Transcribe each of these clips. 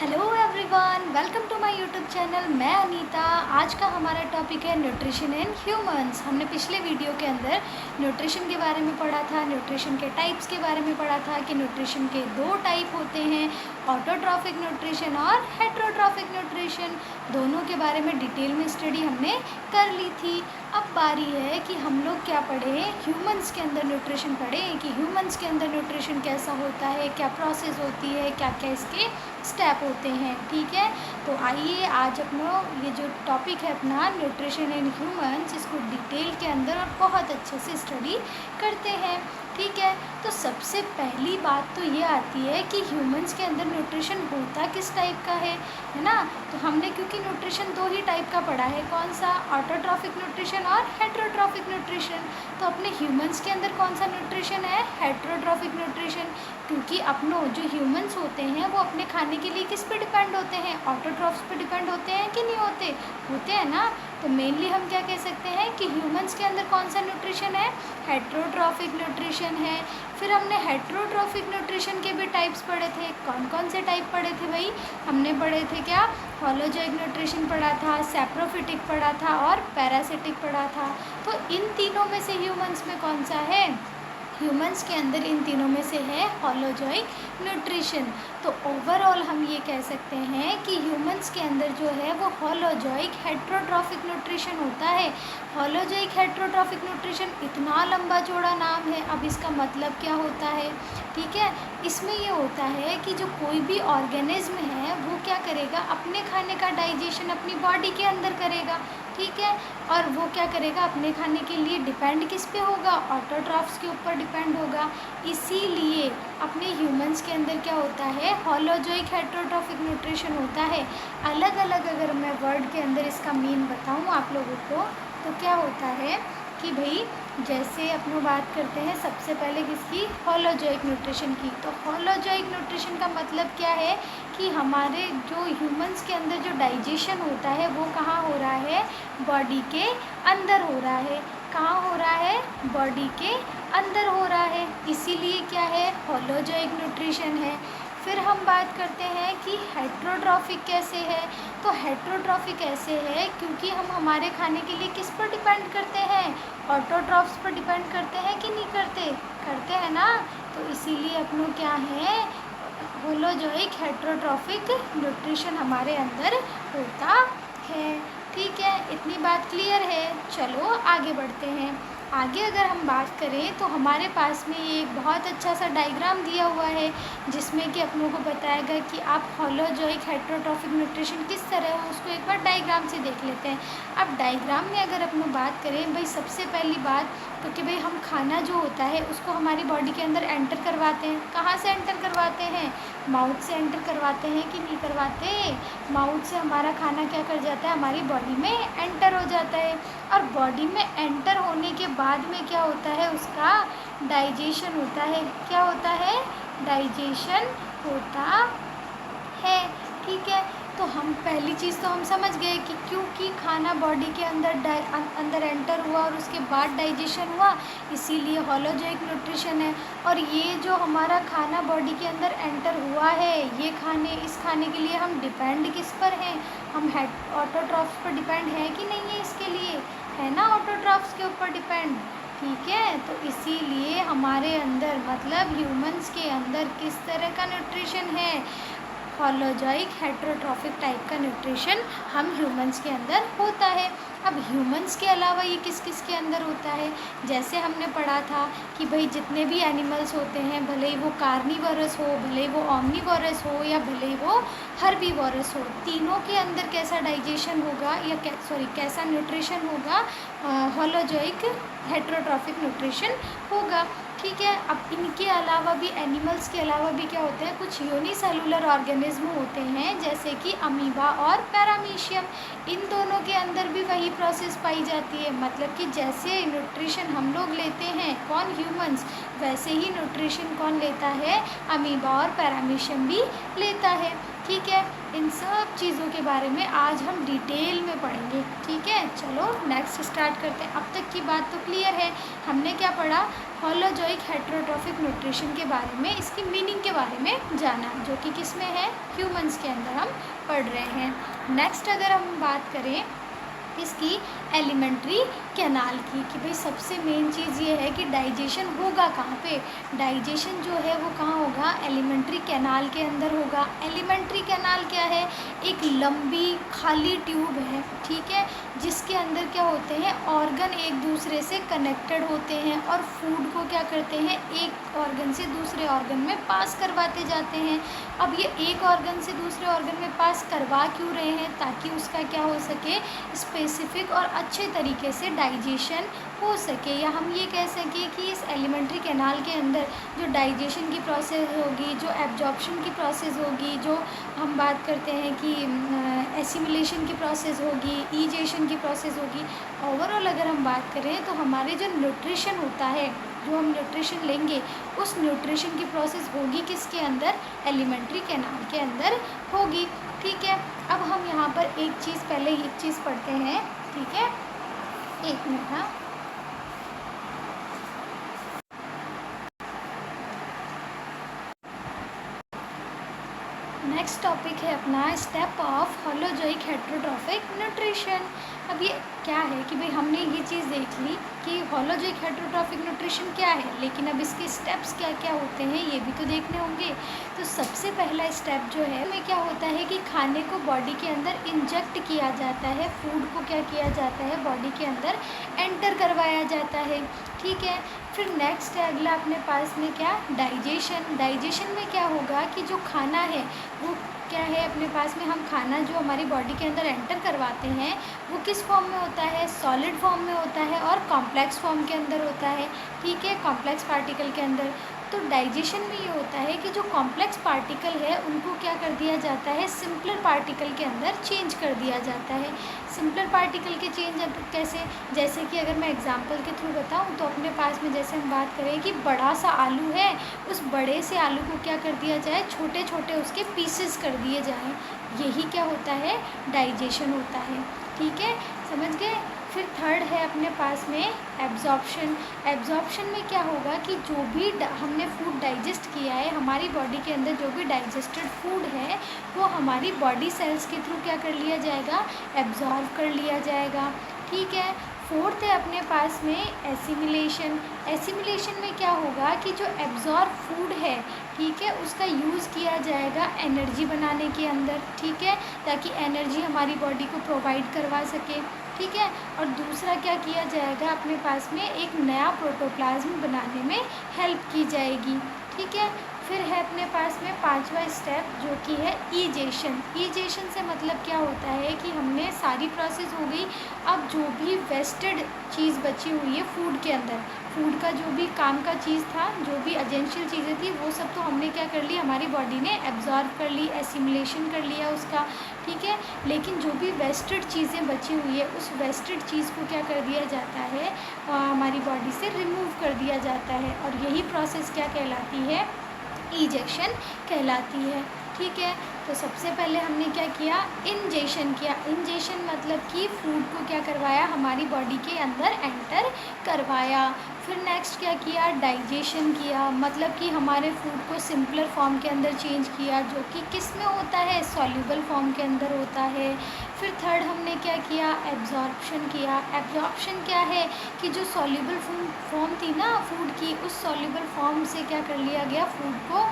Hello everyone, welcome to my YouTube channel. मैं अनीता। आज का हमारा टॉपिक है न्यूट्रिशन इन ह्यूमंस। हमने पिछले वीडियो के अंदर न्यूट्रिशन के बारे में पढ़ा था, न्यूट्रिशन के टाइप्स के बारे में पढ़ा था कि न्यूट्रिशन के दो टाइप होते हैं, ऑटोट्रॉफिक न्यूट्रिशन और हेट्रोट्रॉफिक न्यूट्रिशन। दोनों के बारे में डिटेल में स्टडी हमने कर ली थी। अब बारी है कि हम लोग क्या पढ़ें, ह्यूमंस के अंदर न्यूट्रिशन पढ़ें कि ह्यूमंस के अंदर न्यूट्रिशन कैसा होता है, क्या प्रोसेस होती है, क्या क्या इसके स्टेप होते हैं। ठीक है, तो आइए आज अपना ये जो टॉपिक है अपना न्यूट्रिशन इन ह्यूमंस, इसको डिटेल के अंदर और बहुत अच्छे से स्टडी करते हैं। ठीक है, तो सबसे पहली बात तो ये आती है कि ह्यूमंस के अंदर न्यूट्रिशन होता किस टाइप का है ना। तो हमने क्योंकि न्यूट्रिशन दो ही टाइप का पढ़ा है, कौन सा, ऑटोट्रॉफिक न्यूट्रिशन और हेट्रोट्रॉफिक न्यूट्रिशन। तो अपने ह्यूमंस के अंदर कौन सा न्यूट्रिशन है, हेट्रोट्रॉफिक न्यूट्रिशन। क्योंकि अपनों जो ह्यूमंस होते हैं वो अपने खाने के लिए किस पे डिपेंड होते हैं, ऑटोट्रॉफ्स पे डिपेंड होते हैं कि नहीं होते, होते हैं ना। तो मेनली हम क्या कह सकते हैं कि ह्यूमंस के अंदर कौन सा न्यूट्रिशन है, हेट्रोट्रॉफिक न्यूट्रिशन है। फिर हमने हेट्रोट्रॉफिक न्यूट्रिशन के भी टाइप्स पढ़े थे। कौन कौन से टाइप पढ़े थे भाई, हमने पढ़े थे क्या, होलोजोइक न्यूट्रिशन पढ़ा था, सैप्रोफिटिक पढ़ा था और पैरासिटिक पढ़ा था। तो इन तीनों में से ह्यूमंस में कौन सा है, ह्यूमंस के अंदर इन तीनों में से है होलोजोइक न्यूट्रिशन। तो ओवरऑल हम ये कह सकते हैं कि ह्यूमंस के अंदर जो है वो होलोजोइक हेट्रोट्रॉफिक न्यूट्रिशन होता है। होलोजोइक हेट्रोट्रॉफिक न्यूट्रिशन इतना लंबा चौड़ा नाम है। अब इसका मतलब क्या होता है, ठीक है, इसमें ये होता है कि जो कोई भी ऑर्गेनिज्म है वो क्या करेगा, अपने खाने का डाइजेशन अपनी बॉडी के अंदर करेगा। ठीक है, और वो क्या करेगा, अपने खाने के लिए डिपेंड किस पे होगा, ऑटोट्रॉफ्स के ऊपर डिपेंड होगा। इसीलिए अपने ह्यूमंस के अंदर क्या होता है, होलोजोइक हेट्रोट्रॉफिक न्यूट्रिशन होता है। अलग अलग अगर मैं वर्ड के अंदर इसका मीन बताऊँ आप लोगों को, तो क्या होता है कि भाई जैसे अपन बात करते हैं सबसे पहले किसकी, होलोजोइक न्यूट्रिशन की। तो होलोजोइक न्यूट्रिशन का मतलब क्या है कि हमारे जो ह्यूमंस के अंदर जो डाइजेशन होता है वो कहाँ हो रहा है, बॉडी के अंदर हो रहा है। कहाँ हो रहा है, बॉडी के अंदर हो रहा है, इसीलिए क्या है, होलोजोइक न्यूट्रिशन है। फिर हम बात करते हैं कि हेट्रोट्रॉफिक कैसे है। तो हेट्रोट्रॉफिक ऐसे है क्योंकि हम हमारे खाने के लिए किस पर डिपेंड करते हैं, ऑटोट्रॉफ्स पर डिपेंड करते हैं कि नहीं करते, करते हैं ना। तो इसीलिए अपनों क्या है, होलोजोइक हेट्रोट्रॉफिक न्यूट्रिशन हमारे अंदर होता है। ठीक है, इतनी बात क्लियर है। चलो आगे बढ़ते हैं। आगे अगर हम बात करें तो हमारे पास में ये एक बहुत अच्छा सा डायग्राम दिया हुआ है जिसमें कि अपनों को बताया गया कि आप होलोजोइक हेट्रोट्रॉफिक न्यूट्रिशन किस तरह हो, उसको एक बार डायग्राम से देख लेते हैं। अब डायग्राम में अगर अपन बात करें भाई, सबसे पहली बात तो कि भाई हम खाना जो होता है उसको हमारी बॉडी के अंदर एंटर करवाते हैं। कहाँ से एंटर करवाते हैं, माउथ से एंटर करवाते हैं कि नहीं करवाते, माउथ से हमारा खाना क्या कर जाता है, हमारी बॉडी में एंटर हो जाता है। और बॉडी में एंटर होने के बाद में क्या होता है, उसका डाइजेशन होता है। क्या होता है, डाइजेशन होता है। ठीक है, तो हम पहली चीज़ तो हम समझ गए कि क्योंकि खाना बॉडी के अंदर एंटर हुआ और उसके बाद डाइजेशन हुआ, इसीलिए होलोजोइक न्यूट्रिशन है। और ये जो हमारा खाना बॉडी के अंदर एंटर हुआ है, ये इस खाने के लिए हम डिपेंड किस पर हैं, हम ऑटोट्रॉफ्स पर डिपेंड है कि नहीं है, इसके लिए है ना, ऑटोट्रॉफ्स के ऊपर डिपेंड। ठीक है, तो इसीलिए हमारे अंदर मतलब ह्यूमंस के अंदर किस तरह का न्यूट्रिशन है, होलोजोइक हेट्रोट्रॉफिक टाइप का न्यूट्रिशन हम ह्यूमंस के अंदर होता है। अब ह्यूमंस के अलावा ये किस किस के अंदर होता है, जैसे हमने पढ़ा था कि भाई जितने भी एनिमल्स होते हैं, भले ही वो कार्निवोरस हो, भले ही वो ऑमनिवोरस हो या भले ही वो हर्बीवोरस हो, तीनों के अंदर कैसा डाइजेशन होगा या कैसा न्यूट्रिशन होगा, होलोजोइक हेट्रोट्रॉफिक न्यूट्रिशन होगा। ठीक है, अब इनके अलावा भी, एनिमल्स के अलावा भी क्या होते हैं, कुछ यूनिसेलुलर ऑर्गेनिज्म होते हैं जैसे कि अमीबा और पैरामीशियम। इन दोनों के अंदर भी वही प्रोसेस पाई जाती है, मतलब कि जैसे न्यूट्रिशन हम लोग लेते हैं, कौन, ह्यूमंस, वैसे ही न्यूट्रिशन कौन लेता है, अमीबा और पैरामीशियम भी लेता है। ठीक है, इन सब चीज़ों के बारे में आज हम डिटेल में पढ़ेंगे। ठीक है, चलो नेक्स्ट स्टार्ट करते हैं। अब तक की बात तो क्लियर है, हमने क्या पढ़ा, होलोजोइक हेट्रोट्रॉफिक न्यूट्रिशन के बारे में, इसकी मीनिंग के बारे में जाना, जो कि किस में है, ह्यूमंस के अंदर हम पढ़ रहे हैं। नेक्स्ट अगर हम बात करें इसकी एलिमेंट्री कैनाल की, कि भाई सबसे मेन चीज़ ये है कि डाइजेशन होगा कहाँ पे, डाइजेशन जो है वो कहाँ होगा, एलिमेंट्री कैनाल के अंदर होगा। एलिमेंट्री कैनाल क्या है, एक लंबी खाली ट्यूब है, ठीक है, जिसके अंदर क्या होते हैं, ऑर्गन एक दूसरे से कनेक्टेड होते हैं और फूड को क्या करते हैं, एक ऑर्गन से दूसरे ऑर्गन में पास करवाते जाते हैं। अब ये एक ऑर्गन से दूसरे ऑर्गन में पास करवा क्यों रहे हैं, ताकि उसका क्या हो सके, स्पेसिफिक और अच्छे तरीके से डाइजेशन हो सके, या हम ये कह सकें कि इस एलिमेंट्री कैनाल के अंदर जो डाइजेशन की प्रोसेस होगी, जो एब्जॉर्प्शन की प्रोसेस होगी, जो हम बात करते हैं कि एसिमिलेशन की प्रोसेस होगी, ईजेशन की प्रोसेस होगी, ओवरऑल अगर हम बात करें तो हमारे जो न्यूट्रिशन होता है, जो हम न्यूट्रिशन लेंगे, उस न्यूट्रिशन की प्रोसेस होगी किसके अंदर, एलिमेंट्री कैनाल के अंदर होगी, ठीक है। अब हम यहाँ पर एक चीज़ पढ़ते हैं, ठीक है, एक मिनट। हाँ, नेक्स्ट टॉपिक है अपना step of holozoic heterotrophic nutrition. अब ये क्या है कि भाई हमने ये चीज़ देख ली कि होलोजोइक हेट्रोट्रॉफिक न्यूट्रिशन क्या है, लेकिन अब इसके स्टेप्स क्या क्या होते हैं ये भी तो देखने होंगे। तो सबसे पहला स्टेप जो है में क्या होता है कि खाने को बॉडी के अंदर इंजेक्ट किया जाता है, फूड को क्या किया जाता है, बॉडी के अंदर एंटर करवाया जाता है, ठीक है। फिर नेक्स्ट है अगला अपने पास में क्या, डाइजेशन। डाइजेशन में क्या होगा कि जो खाना है वो क्या है, अपने पास में हम खाना जो हमारी बॉडी के अंदर एंटर करवाते हैं वो किस फॉर्म में होता है, सॉलिड फॉर्म में होता है और कॉम्प्लेक्स फॉर्म के अंदर होता है, ठीक है, कॉम्प्लेक्स पार्टिकल के अंदर। तो डाइजेशन में ये होता है कि जो कॉम्प्लेक्स पार्टिकल है उनको क्या कर दिया जाता है, सिंपलर पार्टिकल के अंदर चेंज कर दिया जाता है। सिंपलर पार्टिकल के चेंज कैसे, जैसे कि अगर मैं एग्जांपल के थ्रू बताऊं तो अपने पास में जैसे हम बात करें कि बड़ा सा आलू है, उस बड़े से आलू को क्या कर दिया जाए, छोटे छोटे उसके पीसेस कर दिए जाएँ, यही क्या होता है, डाइजेशन होता है, ठीक है, समझ गए। फिर थर्ड है अपने पास में एब्जॉर्प्शन। एब्जॉर्प्शन में क्या होगा कि जो भी हमने फूड डाइजेस्ट किया है, हमारी बॉडी के अंदर जो भी डाइजेस्टेड फूड है वो हमारी बॉडी सेल्स के थ्रू क्या कर लिया जाएगा, एब्जॉर्व कर लिया जाएगा, ठीक है। फोर्थ है अपने पास में एसिमिलेशन। एसिमिलेशन में क्या होगा कि जो एब्जॉर्ब फूड है, ठीक है, उसका यूज़ किया जाएगा एनर्जी बनाने के अंदर, ठीक है, ताकि एनर्जी हमारी बॉडी को प्रोवाइड करवा सके, ठीक है। और दूसरा क्या किया जाएगा, अपने पास में एक नया प्रोटोप्लाज्म बनाने में हेल्प की जाएगी, ठीक है। फिर है अपने पास में पांचवा स्टेप जो कि है ईजेशन। ईजेशन से मतलब क्या होता है कि हमने सारी प्रोसेस हो गई, अब जो भी वेस्टेड चीज़ बची हुई है फूड के अंदर, फूड का जो भी काम का चीज़ था, जो भी एजेंशियल चीज़ें थी, वो सब तो हमने क्या कर ली, हमारी बॉडी ने एब्जॉर्व कर ली, एसिमुलेशन कर लिया उसका, ठीक है। लेकिन जो भी वेस्टेड चीज़ें बची हुई है, उस वेस्टेड चीज़ को क्या कर दिया जाता है, हमारी बॉडी से रिमूव कर दिया जाता है, और यही प्रोसेस क्या कहलाती है, इजेक्शन कहलाती है, ठीक है। तो सबसे पहले हमने क्या किया, इंजेशन किया। इंजेशन मतलब कि फूड को क्या करवाया, हमारी बॉडी के अंदर एंटर करवाया। फिर नेक्स्ट क्या किया, डाइजेशन किया, मतलब कि हमारे फूड को सिंपलर फॉर्म के अंदर चेंज किया, जो कि किस में होता है, सॉल्यूबल फॉर्म के अंदर होता है। फिर थर्ड हमने क्या किया, एब्जॉर्प्शन किया। एब्जॉर्प्शन क्या है कि जो सॉल्यूबल फॉर्म थी ना फूड की, उस सॉल्यूबल फॉर्म से क्या कर लिया गया, फूड को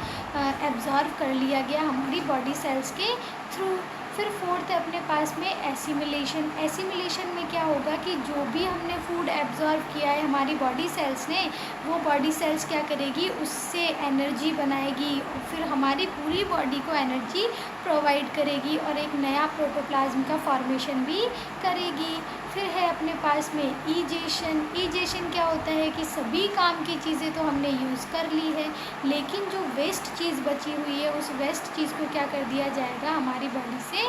एब्जॉर्व कर लिया गया हमारी बॉडी सेल्स के थ्रू। फिर फोर्थ है अपने पास में एसिमिलेशन। एसिमिलेशन में क्या होगा कि जो भी हमने फूड एब्जॉर्व किया है हमारी बॉडी सेल्स ने, वो बॉडी सेल्स क्या करेगी, उससे एनर्जी बनाएगी और फिर हमारी पूरी बॉडी को एनर्जी प्रोवाइड करेगी और एक नया प्रोटोप्लाज्म का फॉर्मेशन भी करेगी। फिर है अपने पास में ईजेशन। ईजेशन क्या होता है कि सभी काम की चीज़ें तो हमने यूज़ कर ली है, लेकिन जो वेस्ट चीज़ बची हुई है, उस वेस्ट चीज़ को क्या कर दिया जाएगा, हमारी बॉडी से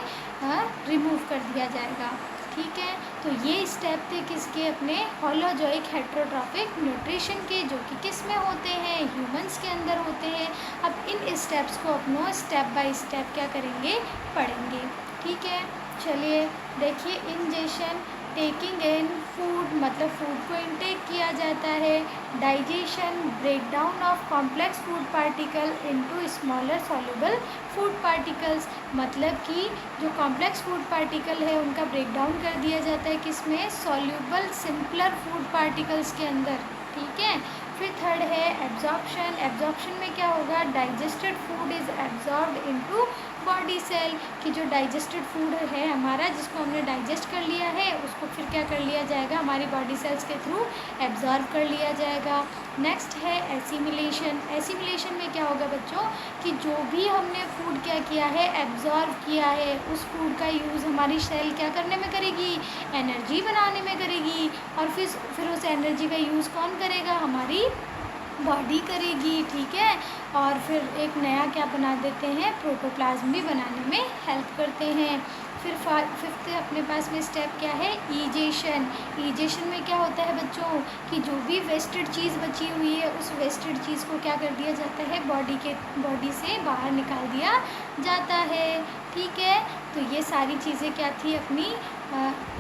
रिमूव कर दिया जाएगा, ठीक है। तो ये स्टेप थे किसके, अपने होलोजोइक हेट्रोट्रॉफिक न्यूट्रिशन के, जो कि किस में होते हैं, ह्यूमंस के अंदर होते हैं। अब इन स्टेप्स को अपनों स्टेप बाय स्टेप क्या करेंगे, पढ़ेंगे, ठीक है। चलिए देखिए, इंजेशन टेकिंग इन फूड मतलब फूड को इनटेक किया जाता है। Digestion breakdown of complex food particle into smaller soluble food particles, मतलब कि जो कॉम्प्लेक्स फूड पार्टिकल है उनका ब्रेकडाउन कर दिया जाता है किसमें, सॉल्युबल सिंपलर फूड पार्टिकल्स के अंदर। ठीक है। फिर थर्ड है एब्जॉर्प्शन। एब्जॉर्प्शन में क्या होगा, digested food is absorbed into body cell, कि जो डाइजेस्टेड फूड है हमारा, जिसको हमने डाइजेस्ट कर लिया है, उसको फिर क्या कर लिया जाएगा, हमारी बॉडी सेल्स के थ्रू एब्जॉर्ब कर लिया जाएगा। नेक्स्ट है एसिमिलेशन। एसिमिलेशन में क्या होगा बच्चों, कि जो भी हमने फूड क्या किया है, एब्जॉर्ब किया है, उस फूड का यूज़ हमारी सेल क्या करने में करेगी, एनर्जी बनाने में करेगी, और फिर उस एनर्जी का यूज़ कौन करेगा, हमारी बॉडी करेगी। ठीक है। और फिर एक नया क्या बना देते हैं, प्रोटोप्लाज्म भी बनाने में हेल्प करते हैं। फिर फिफ्थ अपने पास में स्टेप क्या है, ईजेशन। ईजेशन में क्या होता है बच्चों, कि जो भी वेस्टेड चीज़ बची हुई है उस वेस्टेड चीज़ को क्या कर दिया जाता है, बॉडी से बाहर निकाल दिया जाता है। ठीक है। तो ये सारी चीज़ें क्या थी अपनी,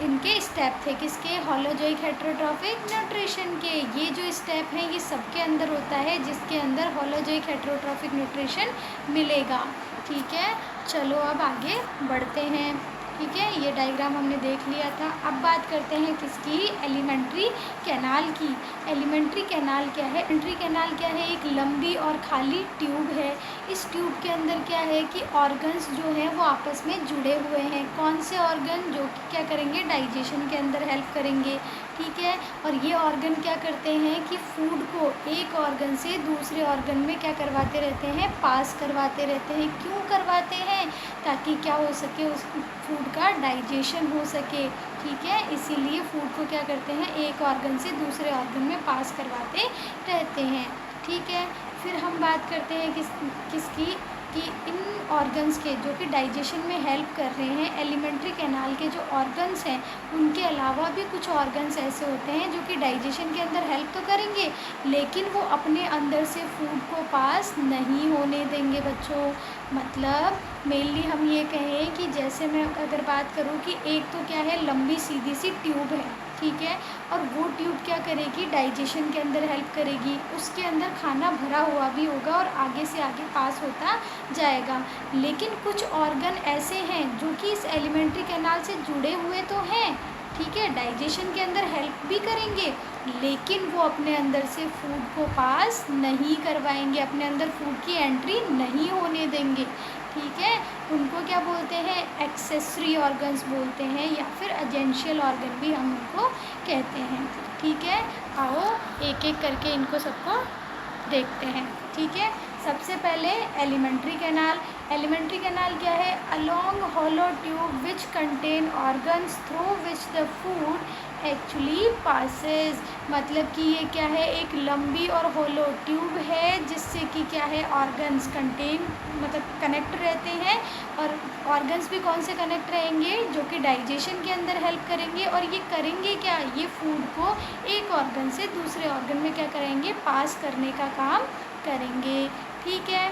इनके स्टेप थे किसके, होलोजोइक हेटेरोट्रॉफिक न्यूट्रिशन के। ये जो स्टेप हैं ये सबके अंदर होता है जिसके अंदर होलोजोइक हेटेरोट्रॉफिक न्यूट्रिशन मिलेगा। ठीक है। चलो अब आगे बढ़ते हैं। ठीक है। ये डायग्राम हमने देख लिया था। अब बात करते हैं किसकी, एलिमेंट्री कैनाल की। एलिमेंट्री कैनाल क्या है, एलिमेंट्री कैनाल क्या है, एक लंबी और खाली ट्यूब है। इस ट्यूब के अंदर क्या है कि ऑर्गन्स जो हैं वो आपस में जुड़े हुए हैं। कौन से ऑर्गन, जो कि क्या करेंगे, डाइजेशन के अंदर हेल्प करेंगे। ठीक है। और ये ऑर्गन क्या करते हैं कि फूड को एक ऑर्गन से दूसरे ऑर्गन में क्या करवाते रहते हैं, पास करवाते रहते हैं। क्यों करवाते हैं, ताकि क्या हो सके, उस फूड का डाइजेशन हो सके। ठीक है। इसीलिए फूड को क्या करते हैं, एक ऑर्गन से दूसरे ऑर्गन में पास करवाते रहते हैं। ठीक है। फिर हम बात करते हैं किसकी, कि इन ऑर्गन्स के जो कि डाइजेशन में हेल्प कर रहे हैं, एलिमेंट्री कैनाल के जो ऑर्गन्स हैं उनके अलावा भी कुछ ऑर्गन्स ऐसे होते हैं जो कि डाइजेशन के अंदर हेल्प तो करेंगे लेकिन वो अपने अंदर से फूड को पास नहीं होने देंगे बच्चों। मतलब मेनली हम ये कहें कि जैसे मैं अगर बात करूँ कि एक तो क्या है, लंबी सीधी सी ट्यूब है। ठीक है। और वो ट्यूब क्या करेगी, डाइजेशन के अंदर हेल्प करेगी। उसके अंदर खाना भरा हुआ भी होगा और आगे से आगे पास होता जाएगा। लेकिन कुछ ऑर्गन ऐसे हैं जो कि इस एलिमेंट्री कैनाल से जुड़े हुए तो हैं, ठीक है, डाइजेशन के अंदर हेल्प भी करेंगे, लेकिन वो अपने अंदर से फूड को पास नहीं करवाएंगे, अपने अंदर फूड की एंट्री नहीं होने देंगे। ठीक है। उनको क्या बोलते हैं, एक्सेसरी ऑर्गन्स बोलते हैं या फिर एजेंशियल ऑर्गन भी हम उनको कहते हैं। ठीक है। आओ एक एक करके इनको सबको देखते हैं। ठीक है। सबसे पहले एलिमेंट्री कैनाल। एलिमेंट्री कैनाल क्या है, along hollow tube which contain organs through which the food actually passes. मतलब कि ये क्या है, एक लंबी और होलो ट्यूब है जिससे कि क्या है, ऑर्गन्स कंटेन मतलब कनेक्ट रहते हैं। और ऑर्गन्स भी कौन से कनेक्ट रहेंगे, जो कि डाइजेशन के अंदर हेल्प करेंगे। और ये करेंगे क्या, ये फूड को एक ऑर्गन से दूसरे ऑर्गन में क्या करेंगे, पास करने का काम करेंगे। ठीक है।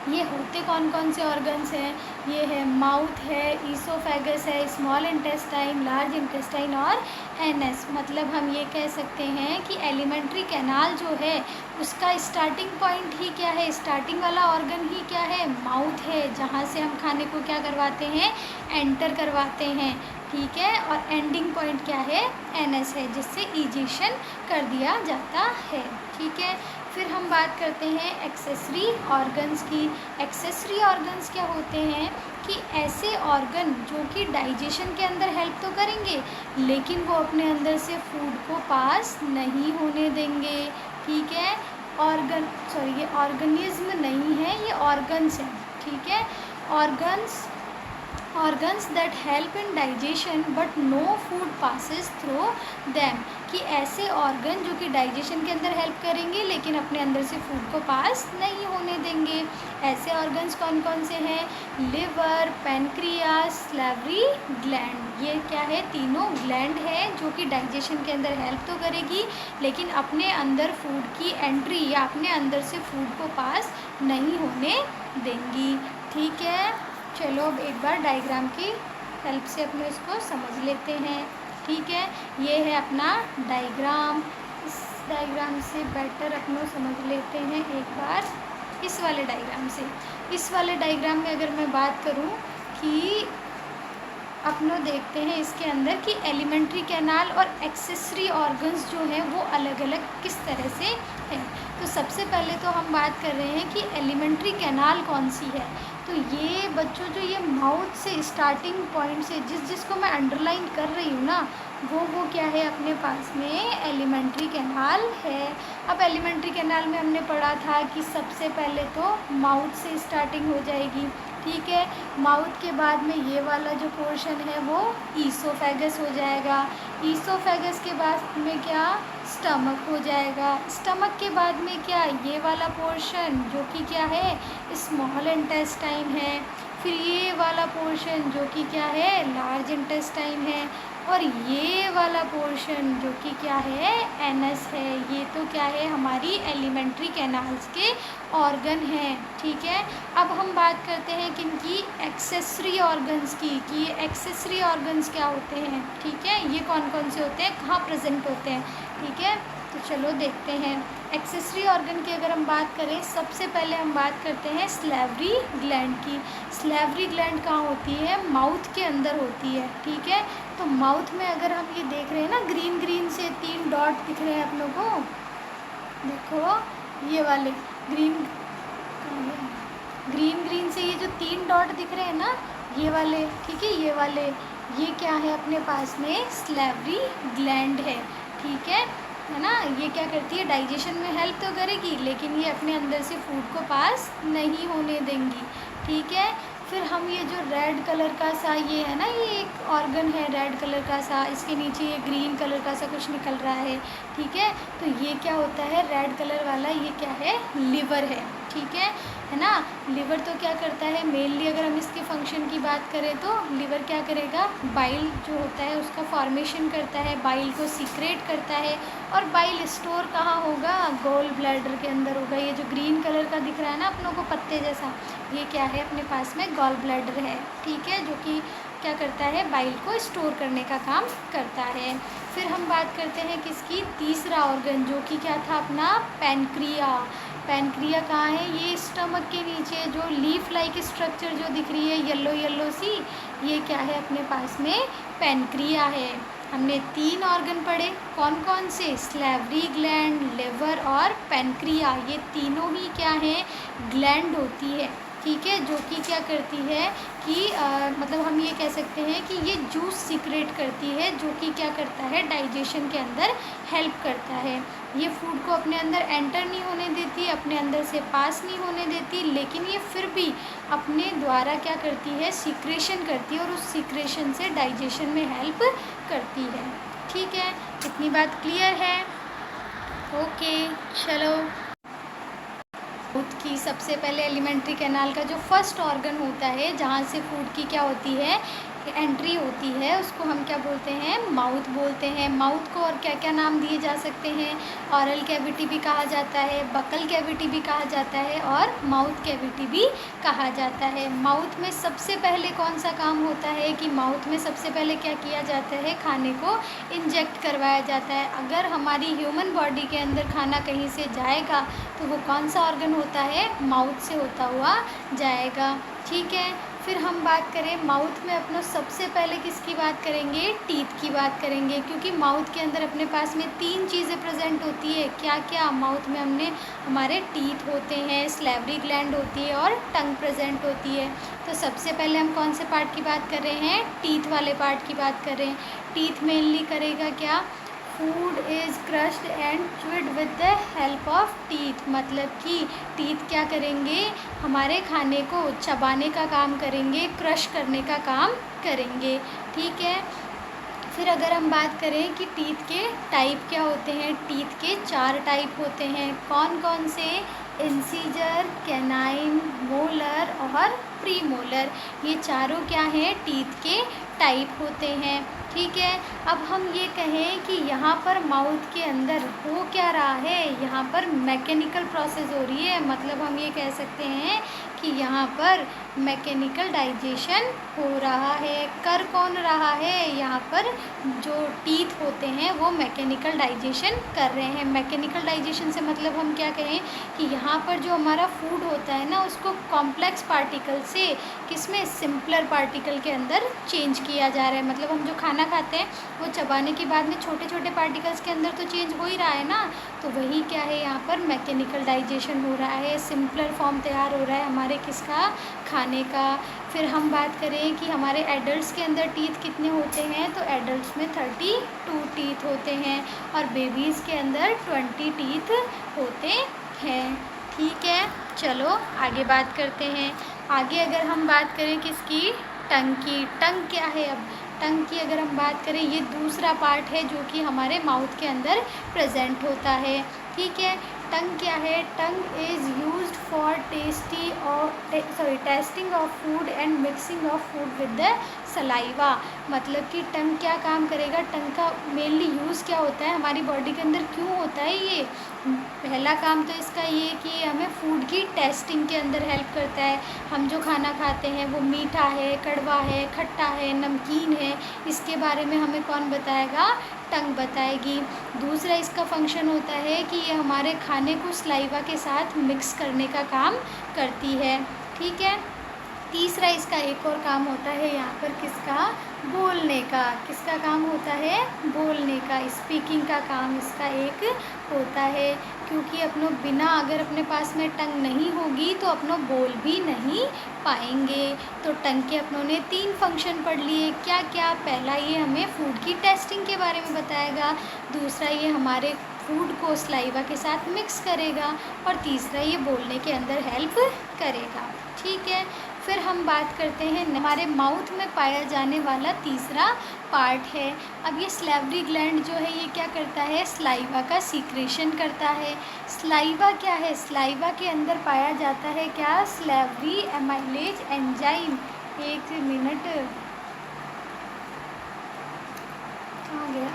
ये होते कौन कौन से ऑर्गन्स हैं, ये है माउथ है, ईसोफेगस है, स्मॉल इंटेस्टाइन, लार्ज इंटेस्टाइन और एनएस। मतलब हम ये कह सकते हैं कि एलिमेंट्री कैनाल जो है उसका स्टार्टिंग पॉइंट ही क्या है, स्टार्टिंग वाला ऑर्गन ही क्या है, माउथ है, जहाँ से हम खाने को क्या करवाते हैं, एंटर करवाते हैं। ठीक है। और एंडिंग पॉइंट क्या है, एनएस है, जिससे इजेशन कर दिया जाता है। ठीक है। फिर हम बात करते हैं एक्सेसरी ऑर्गन्स की। एक्सेसरी ऑर्गन्स क्या होते हैं कि ऐसे ऑर्गन जो कि डाइजेशन के अंदर हेल्प तो करेंगे लेकिन वो अपने अंदर से फूड को पास नहीं होने देंगे। ठीक है। ये ऑर्गेनिज्म नहीं है, ये ऑर्गन्स हैं। ठीक है। Organs that help in digestion but no food passes through them, कि ऐसे ऑर्गन जो कि डाइजेशन के अंदर हेल्प करेंगे लेकिन अपने अंदर से फूड को पास नहीं होने देंगे। ऐसे ऑर्गन्स कौन कौन से हैं, लिवर, पैनक्रियास, सैलिवरी ग्लैंड। ये क्या है, तीनों ग्लैंड है जो कि डाइजेशन के अंदर हेल्प तो करेगी लेकिन अपने अंदर फूड की एंट्री या अपने अंदर से फूड को पास नहीं होने देंगी। ठीक है। चलो अब एक बार डायग्राम की हेल्प से अपने इसको समझ लेते हैं। ठीक है, ये है अपना डायग्राम। इस डायग्राम से बेटर अपनों समझ लेते हैं एक बार इस वाले डायग्राम से। इस वाले डायग्राम में अगर मैं बात करूं कि अपनों देखते हैं इसके अंदर कि एलिमेंट्री कैनाल और एक्सेसरी ऑर्गन्स जो हैं वो अलग अलग किस तरह से हैं। तो सबसे पहले तो हम बात कर रहे हैं कि एलिमेंट्री कैनाल कौन सी है। तो ये बच्चों जो ये माउथ से स्टार्टिंग पॉइंट से जिसको मैं अंडरलाइन कर रही हूँ ना, वो क्या है अपने पास में एलिमेंट्री कैनाल है। अब एलिमेंट्री कैनाल में हमने पढ़ा था कि सबसे पहले तो माउथ से स्टार्टिंग हो जाएगी, ठीक है। माउथ के बाद में ये वाला जो पोर्शन है वो ईसोफेगस हो जाएगा। ईसोफेगस के बाद में क्या, स्टमक हो जाएगा। स्टमक के बाद में क्या, ये वाला पोर्शन जो कि क्या है, स्मॉल इंटेस्टाइन है। फिर ये वाला पोर्शन जो कि क्या है, लार्ज इंटेस्टाइन है। और ये वाला पोर्शन जो कि क्या है, एनस है। ये तो क्या है, हमारी एलिमेंट्री कैनाल्स के ऑर्गन हैं, ठीक है। अब हम बात करते हैं किनकी, एक्सेसरी ऑर्गन्स की, कि ये एक्सेसरी ऑर्गन्स क्या होते हैं, ठीक है। ये कौन कौन से होते हैं, कहाँ प्रेजेंट होते हैं, ठीक है। तो चलो देखते हैं एक्सेसरी ऑर्गन की। अगर हम बात करें, सबसे पहले हम बात करते हैं स्लेवरी ग्लैंड की। स्लेवरी ग्लैंड कहाँ होती है, माउथ के अंदर होती है, ठीक है। तो माउथ में अगर हम ये देख रहे हैं ना, ग्रीन ग्रीन से 3 डॉट दिख रहे हैं आप लोगों को, देखो ये वाले ग्रीन ग्रीन से ये जो 3 डॉट दिख रहे हैं ना, ये वाले, ठीक है, ये वाले, ये क्या है अपने पास में, स्लेवरी ग्लैंड है, ठीक है ना। ये क्या करती है, डाइजेशन में हेल्प तो करेगी, लेकिन ये अपने अंदर से फूड को पास नहीं होने देंगी, ठीक है। फिर हम ये जो रेड कलर का सा ये है ना, ये एक ऑर्गन है रेड कलर का सा, इसके नीचे ये ग्रीन कलर का सा कुछ निकल रहा है, ठीक है। तो ये क्या होता है, रेड कलर वाला, ये क्या है, लिवर है, ठीक है ना। लिवर तो क्या करता है मेनली, अगर हम इसके फंक्शन की बात करें तो लिवर क्या करेगा, बाइल जो होता है उसका फॉर्मेशन करता है, बाइल को सीक्रेट करता है। और बाइल स्टोर कहाँ होगा, गॉल ब्लैडर के अंदर होगा। ये जो ग्रीन कलर का दिख रहा है ना अपनों को पत्ते जैसा, ये क्या है अपने पास में गॉल ब्लैडर है, ठीक है, जो कि क्या करता है, बाइल को स्टोर करने का काम करता है। फिर हम बात करते हैं किसकी, तीसरा ऑर्गन जो कि क्या था अपना, पैनक्रिया। पैनक्रिया कहाँ है, ये स्टमक के नीचे जो लीफ लाइक स्ट्रक्चर जो दिख रही है येलो येलो सी, ये क्या है अपने पास में, पैनक्रिया है। हमने 3 ऑर्गन पढ़े, कौन कौन से, स्लेवरी ग्लैंड, लिवर और पैनक्रिया। ये तीनों ही क्या है, ग्लैंड होती है, ठीक है, जो कि क्या करती है कि मतलब हम ये कह सकते हैं कि ये जूस सीक्रेट करती है, जो कि क्या करता है, डाइजेशन के अंदर हेल्प करता है। ये फूड को अपने अंदर एंटर नहीं होने देती, अपने अंदर से पास नहीं होने देती, लेकिन ये फिर भी अपने द्वारा क्या करती है, सीक्रेशन करती है, और उस सीक्रेशन से डाइजेशन में हेल्प करती है, ठीक है। इतनी बात क्लियर है, ओके। चलो, माउथ की सबसे पहले एलिमेंट्री कैनाल का जो फर्स्ट ऑर्गन होता है, जहाँ से फूड की क्या होती है, एंट्री होती है, उसको हम क्या बोलते हैं, माउथ बोलते हैं। माउथ को और क्या क्या नाम दिए जा सकते हैं, ऑरल कैविटी भी कहा जाता है, बकल कैविटी भी कहा जाता है, और माउथ कैविटी भी कहा जाता है। माउथ में सबसे पहले कौन सा काम होता है कि माउथ में सबसे पहले क्या किया जाता है, खाने को इंजेक्ट करवाया जाता है। अगर हमारी ह्यूमन बॉडी के अंदर खाना कहीं से जाएगा तो वो कौन सा ऑर्गन होता है, माउथ से होता हुआ जाएगा, ठीक है। फिर हम बात करें माउथ में अपना, सबसे पहले किसकी बात करेंगे, टीथ की बात करेंगे, क्योंकि माउथ के अंदर अपने पास में 3 चीज़ें प्रेजेंट होती है। क्या क्या, माउथ में हमारे टीथ होते हैं, स्लेवरी ग्लैंड होती है और टंग प्रेजेंट होती है। तो सबसे पहले हम कौन से पार्ट की बात कर रहे हैं, टीथ वाले पार्ट की बात कर रहे हैं। टीथ मेनली करेगा क्या, food is crushed and chewed with the help of teeth, मतलब कि टीथ क्या करेंगे, हमारे खाने को चबाने का काम करेंगे, क्रश करने का काम करेंगे, ठीक है। फिर अगर हम बात करें कि टीथ के टाइप क्या होते हैं, टीथ के 4 टाइप होते हैं। कौन कौन से, इंसीजर, कैनाइन, मोलर और प्रीमोलर। ये चारों क्या हैं, टीथ के टाइप होते हैं, ठीक है। अब हम ये कहें कि यहाँ पर माउथ के अंदर हो क्या रहा है, यहाँ पर मैकेनिकल प्रोसेस हो रही है, मतलब हम ये कह सकते हैं कि यहाँ पर मैकेनिकल डाइजेशन हो रहा है। कर कौन रहा है? यहाँ पर जो टीथ होते हैं वो मैकेनिकल डाइजेशन कर रहे हैं। मैकेनिकल डाइजेशन से मतलब हम क्या कहें कि यहाँ पर जो हमारा फूड होता है ना, उसको कॉम्प्लेक्स पार्टिकल से किसमें, सिंपलर पार्टिकल के अंदर चेंज किया जा रहा है। मतलब हम जो खाना खाते हैं वो चबाने के बाद में छोटे छोटे पार्टिकल्स के अंदर तो चेंज हो ही रहा है ना, तो वही क्या है, यहाँ पर मैकेनिकल डाइजेशन हो रहा है, सिंपलर फॉर्म तैयार हो रहा है हमारे किसका, खाने का। फिर हम बात करें कि हमारे एडल्ट्स के अंदर टीथ कितने होते हैं, तो एडल्ट्स में 32 टीथ होते हैं और बेबीज़ के अंदर 20 टीथ होते हैं। ठीक है, चलो आगे बात करते हैं। आगे अगर हम बात करें किसकी, टंग की। टंग क्या है? अब टंग की अगर हम बात करें, ये दूसरा पार्ट है जो कि हमारे माउथ के अंदर प्रेजेंट होता है। ठीक है, टंग क्या है? टंग is used for testing of food and mixing of food with the saliva. मतलब कि टंग क्या काम करेगा? टंग का मेनली यूज़ क्या होता है हमारी बॉडी के अंदर, क्यों होता है ये? पहला काम तो इसका ये कि हमें फूड की टेस्टिंग के अंदर हेल्प करता है। हम जो खाना खाते हैं वो मीठा है, कड़वा है, खट्टा है, नमकीन है, इसके बारे में हमें कौन बताएगा? टंग बताएगी। दूसरा इसका फंक्शन होता है कि ये हमारे खाने को सलाइवा के साथ मिक्स करने का काम करती है। ठीक है, तीसरा इसका एक और काम होता है यहाँ पर किसका, बोलने का। किसका काम होता है? बोलने का, स्पीकिंग का काम इसका एक होता है। क्योंकि अपनों बिना अगर अपने पास में टंग नहीं होगी तो अपनों बोल भी नहीं पाएंगे। तो टंग के अपनों ने 3 फंक्शन पढ़ लिए। क्या क्या? पहला ये हमें फूड की टेस्टिंग के बारे में बताएगा, दूसरा ये हमारे फूड को सलाइवा के साथ मिक्स करेगा और तीसरा ये बोलने के अंदर हेल्प करेगा। ठीक है, फिर हम बात करते हैं हमारे माउथ में पाया जाने वाला तीसरा पार्ट है। अब ये सलेवरी ग्लैंड जो है ये क्या करता है? सलाइवा का सीक्रेशन करता है। सलाइवा क्या है? सलाइवा के अंदर पाया जाता है क्या? Salivary amylase enzyme. एक मिनट, कहाँ गया?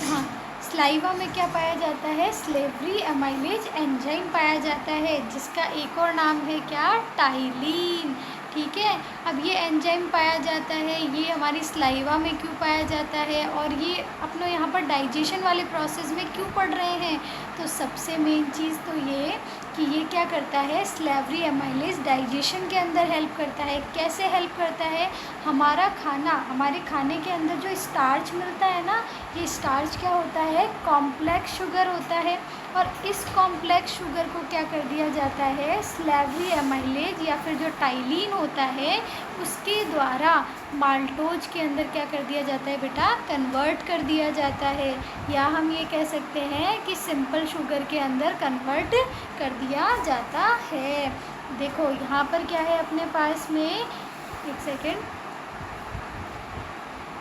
हाँ, सलाइवा में क्या पाया जाता है? स्लेवरी एमाइलेज एंजाइम पाया जाता है, जिसका एक और नाम है क्या? टाइलिन। ठीक है, अब ये एंजाइम पाया जाता है, ये हमारी सलाइवा में क्यों पाया जाता है और ये अपनों यहाँ पर डाइजेशन वाले प्रोसेस में क्यों पढ़ रहे हैं? तो सबसे मेन चीज़ तो ये कि ये क्या करता है? स्लेवरी एमाइलेज डाइजेशन के अंदर हेल्प करता है। कैसे हेल्प करता है? हमारा खाना, हमारे खाने के अंदर जो स्टार्च मिलता है ना, ये स्टार्च क्या होता है? कॉम्प्लेक्स शुगर होता है और इस कॉम्प्लेक्स शुगर को क्या कर दिया जाता है? स्लेवरी एमाइलेज या फिर जो टाइलिन होता है उसके द्वारा माल्टोज के अंदर क्या कर दिया जाता है बेटा? कन्वर्ट कर दिया जाता है, या हम ये कह सकते हैं कि सिंपल शुगर के अंदर कन्वर्ट कर दिया जाता है। देखो यहाँ पर क्या है अपने पास में, एक सेकेंड,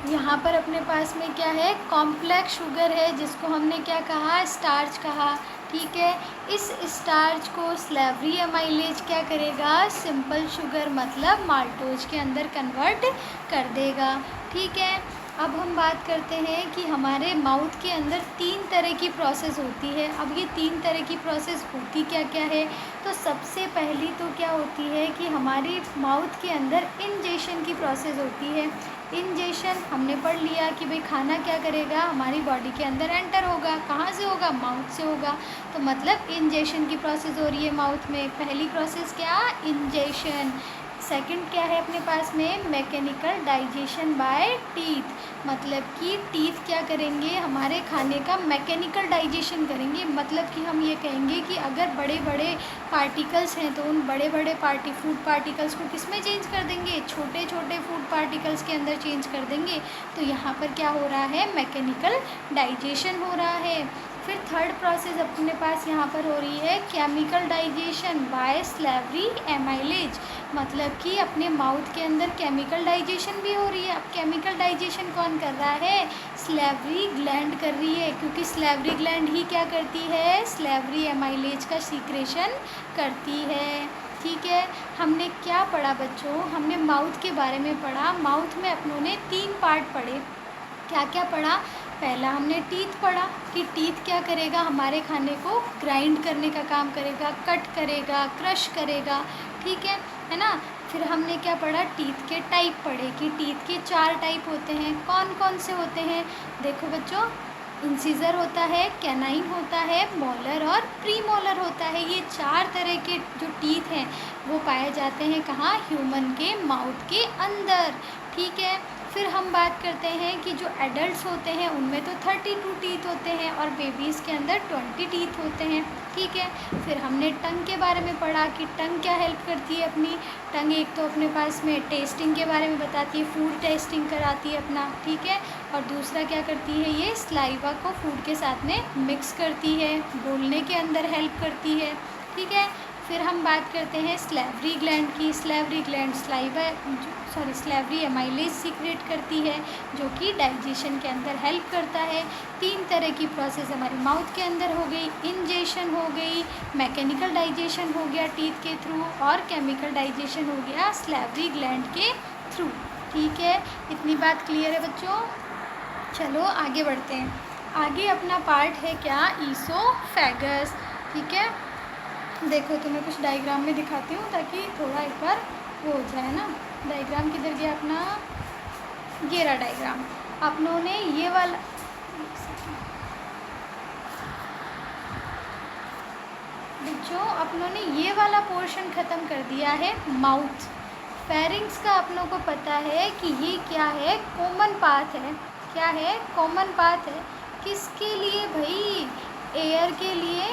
यहाँ पर अपने पास में क्या है? कॉम्प्लेक्स शुगर है, जिसको हमने क्या कहा? स्टार्च कहा। ठीक है, इस स्टार्च को स्लेवरी एमाइलेज क्या करेगा? सिंपल शुगर मतलब माल्टोज के अंदर कन्वर्ट कर देगा। ठीक है, अब हम बात करते हैं कि हमारे माउथ के अंदर 3 तरह की प्रोसेस होती है। अब ये 3 तरह की प्रोसेस होती क्या क्या है? तो सबसे पहली तो क्या होती है कि हमारे माउथ के अंदर इंजेशन की प्रोसेस होती है। इंजेशन हमने पढ़ लिया कि भाई खाना क्या करेगा? हमारी बॉडी के अंदर एंटर होगा। कहाँ से होगा? माउथ से होगा। तो मतलब इंजेशन की प्रोसेस हो रही है माउथ में। पहली प्रोसेस क्या? इंजेशन। सेकंड क्या है अपने पास में? Mechanical digestion bye teeth. मतलब कि टीथ क्या करेंगे? हमारे खाने का मैकेनिकल डाइजेशन करेंगे। मतलब कि हम ये कहेंगे कि अगर बड़े बड़े पार्टिकल्स हैं तो उन बड़े बड़े फूड पार्टिकल्स को किस में चेंज कर देंगे? छोटे छोटे फूड पार्टिकल्स के अंदर चेंज कर देंगे। तो यहाँ पर क्या हो रहा है? मैकेनिकल डाइजेशन हो रहा है। फिर थर्ड प्रोसेस अपने पास यहाँ पर हो रही है chemical digestion bye slavery amylase. मतलब कि अपने माउथ के अंदर केमिकल डाइजेशन भी हो रही है। अब केमिकल डाइजेशन कौन कर रहा है? स्लेवरी ग्लैंड कर रही है, क्योंकि स्लेवरी ग्लैंड ही क्या करती है? स्लेवरी एमाइलेज का सीक्रेशन करती है। ठीक है, हमने क्या पढ़ा बच्चों? हमने माउथ के बारे में पढ़ा। माउथ में अपनों ने 3 पार्ट पढ़े। क्या क्या पढ़ा? पहला हमने टीथ पढ़ा कि टीथ क्या करेगा, हमारे खाने को ग्राइंड करने का काम करेगा, कट करेगा, क्रश करेगा, ठीक है ना। फिर हमने क्या पढ़ा, टीथ के टाइप पढ़े कि टीथ के 4 टाइप होते हैं। कौन कौन से होते हैं, देखो बच्चों, इंसिजर होता है, कैनाइन होता है, मोलर और प्री मोलर होता है। ये 4 तरह के जो टीथ हैं वो पाए जाते हैं कहाँ, ह्यूमन के माउथ के अंदर, ठीक है। फिर हम बात करते हैं कि जो एडल्ट्स होते हैं उनमें तो 32 टीथ होते हैं और बेबीज़ के अंदर 20 टीथ होते हैं, ठीक है। फिर हमने टंग के बारे में पढ़ा कि टंग क्या हेल्प करती है अपनी। टंग एक तो अपने पास में टेस्टिंग के बारे में बताती है, फूड टेस्टिंग कराती है अपना, ठीक है। और दूसरा क्या करती है, ये स्लाइवा को फूड के साथ में मिक्स करती है, बोलने के अंदर हेल्प करती है, ठीक है। फिर हम बात करते हैं स्लेवरी ग्लैंड की। Salivary gland slavery amylase secret करती है जो कि डाइजेशन के अंदर हेल्प करता है। 3 तरह की प्रोसेस हमारे माउथ के अंदर हो गई, इंजेशन हो गई, मैकेनिकल डाइजेशन हो गया टीथ के थ्रू, और केमिकल डाइजेशन हो गया स्लेवरी ग्लैंड के थ्रू, ठीक है। इतनी बात क्लियर है बच्चों। चलो आगे बढ़ते हैं। आगे अपना पार्ट है क्या, ईसोफेगस, ठीक है। देखो तुम्हें कुछ डायग्राम में दिखाती हूँ ताकि थोड़ा एक बार वो हो जाए ना। डायग्राम किधर गया अपना, ये रहा डायग्राम। अपनों ने ये वाला, बच्चों अपनों ने ये वाला पोर्शन ख़त्म कर दिया है माउथ। फेरिंग्स का अपनों को पता है कि ये क्या है, कॉमन पाथ है। क्या है, कॉमन पाथ है। किसके लिए भाई, एयर के लिए,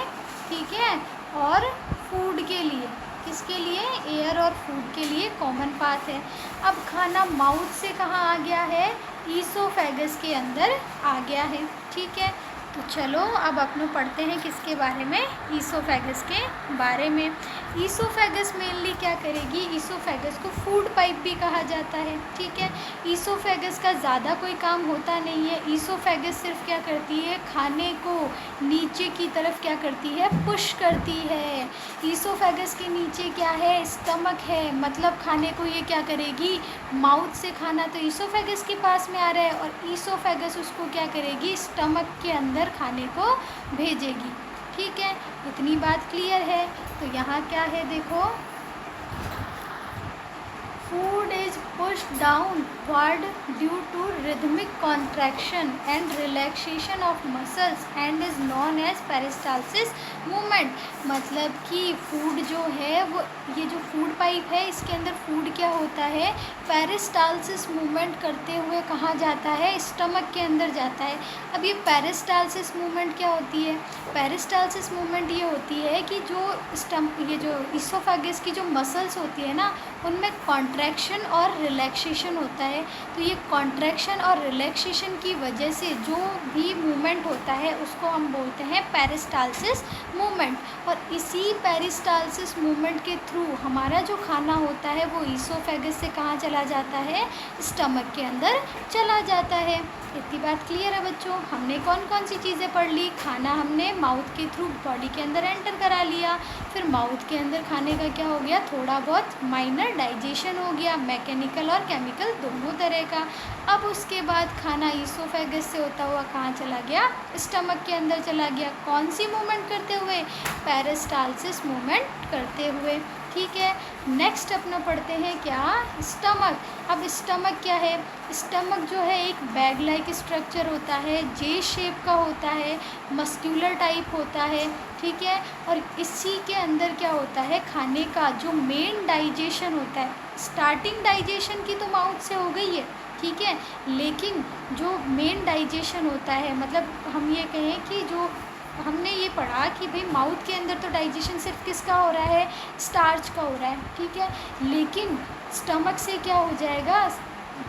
ठीक है, और फूड के लिए। किसके लिए, एयर और फूड के लिए कॉमन पाथ है। अब खाना माउथ से कहाँ आ गया है, ईसोफेगस के अंदर आ गया है, ठीक है। तो चलो अब अपन पढ़ते हैं किसके बारे में, ईसोफेगस के बारे में। ईसोफेगस मेनली क्या करेगी, ईसोफेगस को फूड पाइप भी कहा जाता है, ठीक है। ईसोफेगस का ज़्यादा कोई काम होता नहीं है। ईसोफेगस सिर्फ क्या करती है, खाने को नीचे की तरफ क्या करती है, पुश करती है। ईसोफेगस के नीचे क्या है, स्टमक है, मतलब खाने को ये क्या करेगी, माउथ से खाना तो ईसोफेगस के पास में आ रहा है और ईसोफेगस उसको क्या करेगी, स्टमक के अंदर खाने को भेजेगी, ठीक है। इतनी बात क्लियर है। तो यहाँ क्या है देखो, food is pushed downward due to rhythmic contraction and relaxation of muscles and is known as peristalsis movement. मतलब कि फूड जो है वो, ये जो फूड पाइप है इसके अंदर फूड क्या होता है, पेरिस्टालसिस मूवमेंट करते हुए कहाँ जाता है, स्टमक के अंदर जाता है। अब ये पेरिस्टालसिस मूवमेंट क्या होती है, पेरिस्टालसिस मूवमेंट ये होती है कि ये जो ईसोफेगस की जो मसल्स होती है ना, उनमें कॉन्ट्रैक्शन और रिलैक्सेशन होता है। तो ये कॉन्ट्रैक्शन और रिलैक्सेशन की वजह से जो भी मूवमेंट होता है उसको हम बोलते हैं पेरिस्टालसिस मूवमेंट। और इसी पेरिस्टालसिस मूवमेंट के थ्रू हमारा जो खाना होता है वो ईसोफेगस से कहाँ चला जाता है, स्टमक के अंदर चला जाता है। इतनी बात क्लियर है बच्चों। हमने कौन कौन सी चीज़ें पढ़ ली, खाना हमने माउथ के थ्रू बॉडी के अंदर एंटर करा लिया, फिर माउथ के अंदर खाने का क्या हो गया, थोड़ा बहुत माइनर डाइजेशन हो गया, मैकेनिकल और केमिकल दोनों तरह का। अब उसके बाद खाना ईसोफेगस से होता हुआ कहाँ चला गया, स्टमक के अंदर चला गया। कौन सी मूवमेंट करते हुए, पेरिस्टालसिस मूवमेंट करते हुए, ठीक है। नेक्स्ट अपना पढ़ते हैं क्या, स्टमक। अब स्टमक क्या है, स्टमक जो है एक बैग लाइक स्ट्रक्चर होता है, जे शेप का होता है, मस्क्यूलर टाइप होता है, ठीक है। और इसी के अंदर क्या होता है, खाने का जो मेन डाइजेशन होता है, स्टार्टिंग डाइजेशन की तो माउथ से हो गई है, ठीक है, लेकिन जो मेन डाइजेशन होता है, मतलब हम ये कहें कि जो हमने ये पढ़ा कि भाई माउथ के अंदर तो डाइजेशन सिर्फ किसका हो रहा है, स्टार्च का हो रहा है, ठीक है। लेकिन स्टमक से क्या हो जाएगा,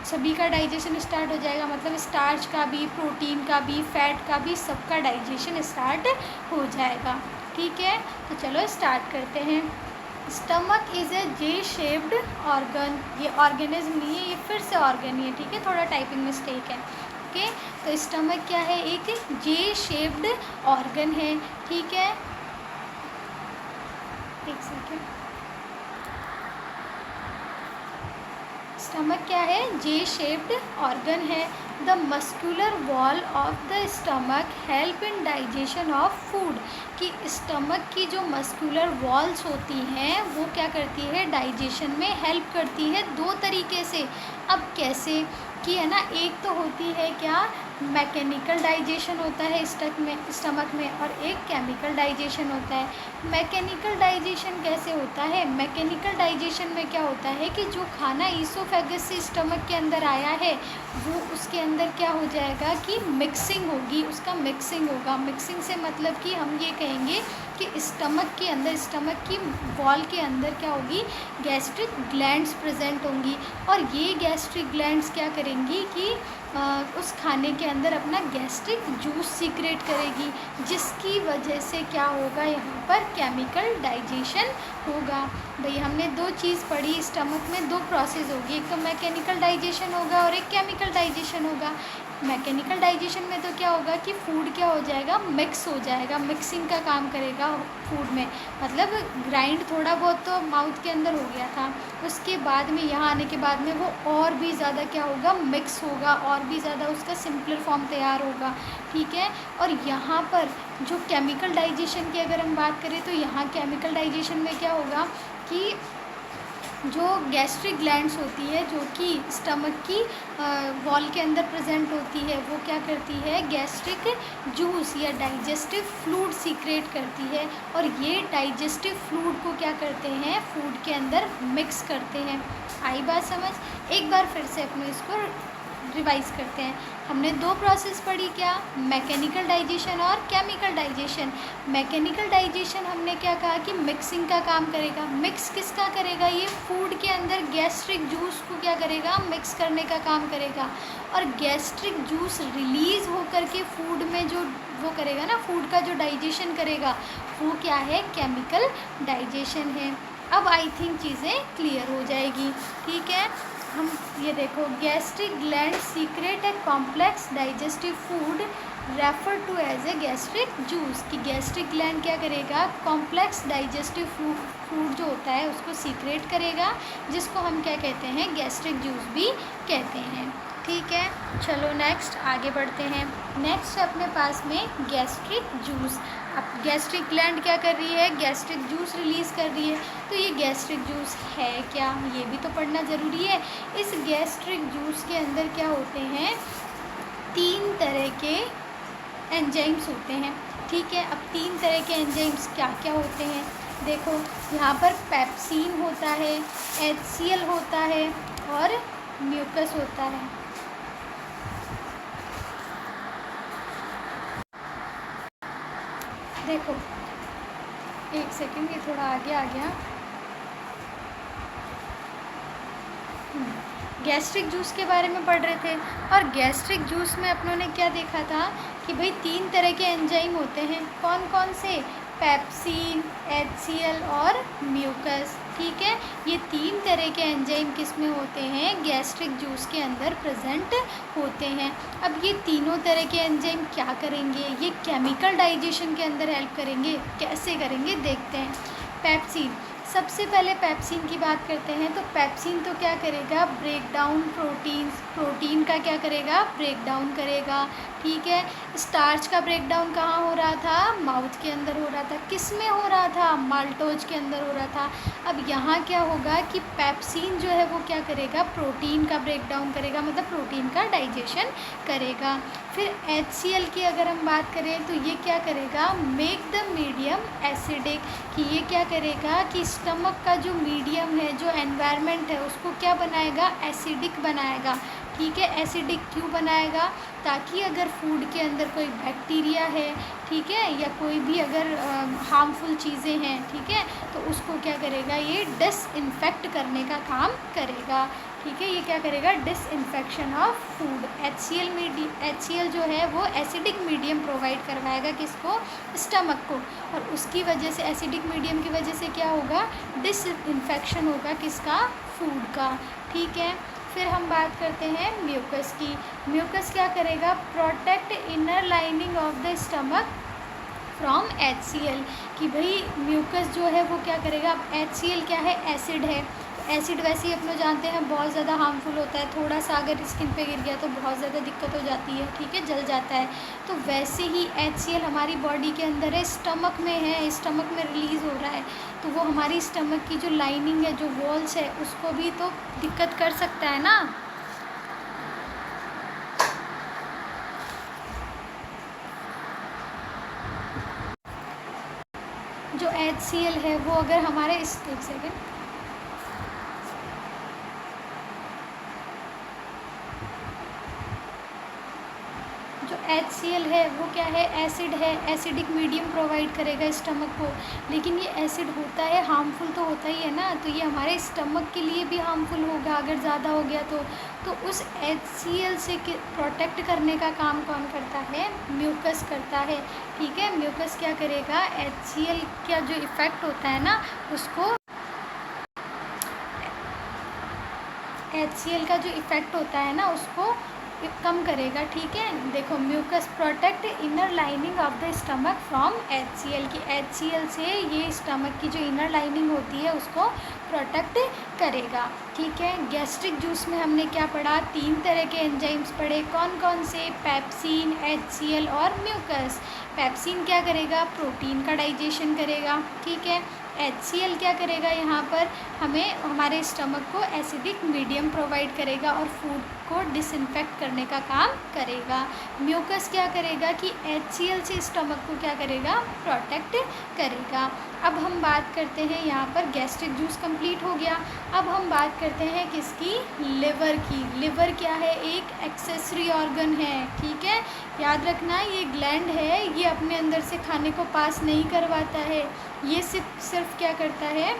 सभी का डाइजेशन स्टार्ट हो जाएगा, मतलब स्टार्च का भी, प्रोटीन का भी, फैट का भी, सबका डाइजेशन स्टार्ट हो जाएगा, ठीक है। तो चलो स्टार्ट करते हैं। Stomach is a J shaped organ. ये ऑर्गेनिज्म नहीं है, ये फिर से ऑर्गन ही है, ठीक है, थोड़ा टाइपिंग मिस्टेक है, ओके। तो स्टमक क्या है, एक जे शेप्ड ऑर्गन है, ठीक है। एक सेकेंड, स्टमक क्या है, जे शेप्ड ऑर्गन है, the muscular wall of the stomach help in digestion of food, कि स्टमक की जो मस्कुलर वॉल्स होती हैं वो क्या करती है, डाइजेशन में हेल्प करती है दो तरीके से। अब कैसे कि है ना, एक तो होती है क्या, मैकेनिकल डाइजेशन होता है स्टमक में, और एक केमिकल डाइजेशन होता है। मैकेनिकल डाइजेशन कैसे होता है, मैकेनिकल डाइजेशन में क्या होता है कि जो खाना ईसोफेगस से स्टमक के अंदर आया है वो उसके अंदर क्या हो जाएगा कि मिक्सिंग होगी, उसका मिक्सिंग होगा। मिक्सिंग से मतलब कि हम ये कहेंगे कि स्टमक के अंदर, स्टमक की वॉल के अंदर क्या होगी, गैस्ट्रिक ग्लैंड्स प्रेजेंट होंगी, और ये गैस्ट्रिक ग्लैंड्स क्या करेंगी कि उस खाने के अंदर अपना गैस्ट्रिक जूस सीक्रेट करेगी, जिसकी वजह से क्या होगा, यहाँ पर केमिकल डाइजेशन होगा। भाई हमने दो चीज़ पढ़ी, स्टमक में दो प्रोसेस होगी, एक तो मैकेनिकल डाइजेशन होगा और एक केमिकल डाइजेशन होगा। मैकेनिकल डाइजेशन में तो क्या होगा कि फूड क्या हो जाएगा, मिक्स हो जाएगा, मिक्सिंग का काम करेगा फूड में, मतलब ग्राइंड थोड़ा बहुत तो माउथ के अंदर हो गया था, उसके बाद में यहाँ आने के बाद में वो और भी ज़्यादा क्या होगा, मिक्स होगा, और भी ज़्यादा उसका सिंपलर फॉर्म तैयार होगा, ठीक है। और यहाँ पर जो केमिकल डाइजेशन की अगर हम बात करें तो यहाँ केमिकल डाइजेशन में क्या होगा कि जो गैस्ट्रिक ग्लैंड्स होती है, जो कि स्टमक की वॉल के अंदर प्रेजेंट होती है, वो क्या करती है, गैस्ट्रिक जूस या डाइजेस्टिव फ्लूइड सीक्रेट करती है, और ये डाइजेस्टिव फ्लूइड को क्या करते हैं, फूड के अंदर मिक्स करते हैं। आई बात समझ, एक बार फिर से अपने इसको रिवाइज करते हैं। हमने दो प्रोसेस पढ़ी, क्या, मैकेनिकल डाइजेशन और केमिकल डाइजेशन। मैकेनिकल डाइजेशन हमने क्या कहा कि मिक्सिंग का काम करेगा। मिक्स किसका करेगा, ये फूड के अंदर गैस्ट्रिक जूस को क्या करेगा, मिक्स करने का काम करेगा, और गैस्ट्रिक जूस रिलीज़ होकर के फूड में जो वो करेगा ना, फूड का जो डाइजेशन करेगा वो क्या है, केमिकल डाइजेशन है। अब आई थिंक चीज़ें क्लियर हो जाएगी, ठीक है। हम ये देखो, gastric gland secrete a complex digestive food refer to as a gastric juice, कि गैस्ट्रिक ग्लैंड क्या करेगा, कॉम्प्लेक्स डाइजेस्टिव फूड जो होता है उसको सीक्रेट करेगा, जिसको हम क्या कहते हैं, गैस्ट्रिक जूस भी कहते हैं, ठीक है। चलो नेक्स्ट आगे बढ़ते हैं। नेक्स्ट है अपने पास में गैस्ट्रिक जूस। अब गैस्ट्रिक ग्लैंड क्या कर रही है, गैस्ट्रिक जूस रिलीज़ कर रही है, तो ये गैस्ट्रिक जूस है क्या, ये भी तो पढ़ना ज़रूरी है। इस गैस्ट्रिक जूस के अंदर क्या होते हैं, 3 तरह के एंजाइम्स होते हैं, ठीक है। अब 3 तरह के एंजाइम्स क्या क्या होते हैं, देखो यहाँ पर पेप्सिन होता है, HCl होता है, और म्यूकस होता है। देखो एक सेकंड, ये थोड़ा आगे आ गया। गैस्ट्रिक जूस के बारे में पढ़ रहे थे, और गैस्ट्रिक जूस में अपनों ने क्या देखा था कि भाई 3 तरह के एंजाइम होते हैं, कौन कौन से, पेप्सिन, HCl और म्यूकस, ठीक है। ये 3 तरह के एंजाइम किस में होते हैं, गैस्ट्रिक जूस के अंदर प्रेजेंट होते हैं। अब ये तीनों तरह के एंजाइम क्या करेंगे, ये केमिकल डाइजेशन के अंदर हेल्प करेंगे। कैसे करेंगे देखते हैं। पेप्सिन, सबसे पहले पेप्सिन की बात करते हैं, तो पेप्सिन तो क्या करेगा, ब्रेक डाउन प्रोटीन का क्या करेगा, ब्रेक डाउन करेगा, ठीक है। स्टार्च का ब्रेक डाउन कहाँ हो रहा था, माउथ के अंदर हो रहा था, किस में हो रहा था, माल्टोज के अंदर हो रहा था। अब यहाँ क्या होगा कि पेप्सिन जो है वो क्या करेगा, प्रोटीन का ब्रेक डाउन करेगा, मतलब प्रोटीन का डाइजेशन करेगा। फिर HCl की अगर हम बात करें तो ये क्या करेगा, मेक द मीडियम एसिडिक, कि ये क्या करेगा कि स्टमक का जो मीडियम है, जो एनवायरनमेंट है, उसको क्या बनाएगा, एसिडिक बनाएगा, ठीक है। एसिडिक क्यों बनाएगा, ताकि अगर फूड के अंदर कोई बैक्टीरिया है, ठीक है, या कोई भी अगर हार्मफुल चीज़ें हैं, ठीक है, तो उसको क्या करेगा, ये डिसइंफेक्ट करने का काम करेगा, ठीक है। ये क्या करेगा, डिसइंफेक्शन ऑफ फूड। HCl जो है वो एसिडिक मीडियम प्रोवाइड करवाएगा किसको, स्टमक को, और उसकी वजह से, एसिडिक मीडियम की वजह से क्या होगा, डिसइंफेक्शन होगा किसका, फूड का, ठीक है। फिर हम बात करते हैं म्यूकस की। म्यूकस क्या करेगा, protect inner lining of the stomach from HCl, कि भाई म्यूकस जो है वो क्या करेगा, अब HCl क्या है, एसिड है, एसिड वैसे ही अपने जानते हैं बहुत ज़्यादा हार्मफुल होता है, थोड़ा सा अगर स्किन पे गिर गया तो बहुत ज़्यादा दिक्कत हो जाती है, ठीक है, जल जाता है। तो वैसे ही HCl हमारी बॉडी के अंदर है, स्टमक में है, स्टमक में रिलीज़ हो रहा है, तो वो हमारी स्टमक की जो लाइनिंग है, जो वॉल्स है, उसको भी तो दिक्कत कर सकता है ना। जो HCl है वो अगर हमारे एक सेकेंड, जो HCl है वो क्या है, एसिड है, एसिडिक मीडियम प्रोवाइड करेगा स्टमक को। लेकिन ये एसिड होता है हार्मफुल तो होता ही है ना, तो ये हमारे स्टमक के लिए भी हार्मफुल होगा अगर ज़्यादा हो गया तो उस HCl से प्रोटेक्ट करने का काम कौन करता है, म्यूकस करता है, ठीक है। म्यूकस क्या करेगा, HCl का जो इफ़ेक्ट होता है ना उसको, HCl का जो इफ़ेक्ट होता है ना उसको कम करेगा, ठीक है। देखो, mucus protect inner lining of the stomach from HCl, की HCl से ये स्टमक की जो इनर लाइनिंग होती है उसको प्रोटेक्ट करेगा, ठीक है। गैस्ट्रिक जूस में हमने क्या पढ़ा, 3 तरह के एंजाइम्स पढ़े, कौन कौन से, पेप्सिन, HCl और म्यूकस। पेप्सिन क्या करेगा, प्रोटीन का डाइजेशन करेगा, ठीक है। HCl क्या करेगा, यहाँ पर हमें हमारे स्टमक को एसिडिक मीडियम प्रोवाइड करेगा और फूड को डिसइंफेक्ट करने का काम करेगा। म्यूकस क्या करेगा कि HCl से स्टमक को क्या करेगा, प्रोटेक्ट करेगा। अब हम बात करते हैं, यहाँ पर गैस्ट्रिक जूस कंप्लीट हो गया। अब हम बात करते हैं किसकी, लिवर की। लिवर क्या है, एक एक्सेसरी ऑर्गन है, ठीक है। याद रखना, ये ग्लैंड है, ये अपने अंदर से खाने को पास नहीं करवाता है, ये सिर्फ क्या करता है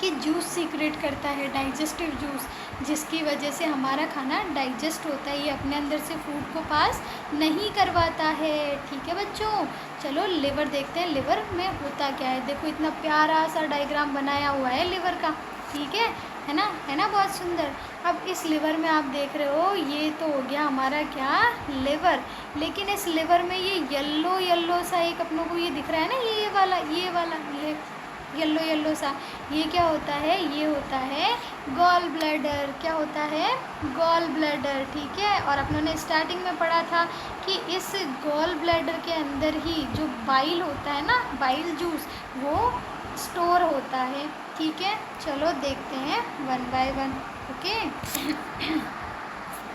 कि जूस सीक्रेट करता है, डाइजेस्टिव जूस, जिसकी वजह से हमारा खाना डाइजेस्ट होता है, ये अपने अंदर से फूड को पास नहीं करवाता है, ठीक है बच्चों। चलो लिवर देखते हैं, लिवर में होता क्या है। देखो इतना प्यारा सा डायग्राम बनाया हुआ है लिवर का, ठीक है ना, है ना, बहुत सुंदर। अब इस लिवर में आप देख रहे हो, ये तो हो गया हमारा क्या, लिवर। लेकिन इस लिवर में ये येलो सा एक अपनों को ये दिख रहा है ना, ये वाला ये येलो सा, ये क्या होता है, ये होता है गॉल ब्लैडर। क्या होता है, गॉल ब्लैडर, ठीक है। और अपनों ने स्टार्टिंग में पढ़ा था कि इस गॉल ब्लैडर के अंदर ही जो बाइल होता है ना, बाइल जूस, वो स्टोर होता है, ठीक है। चलो देखते हैं 1 बाय 1, ओके।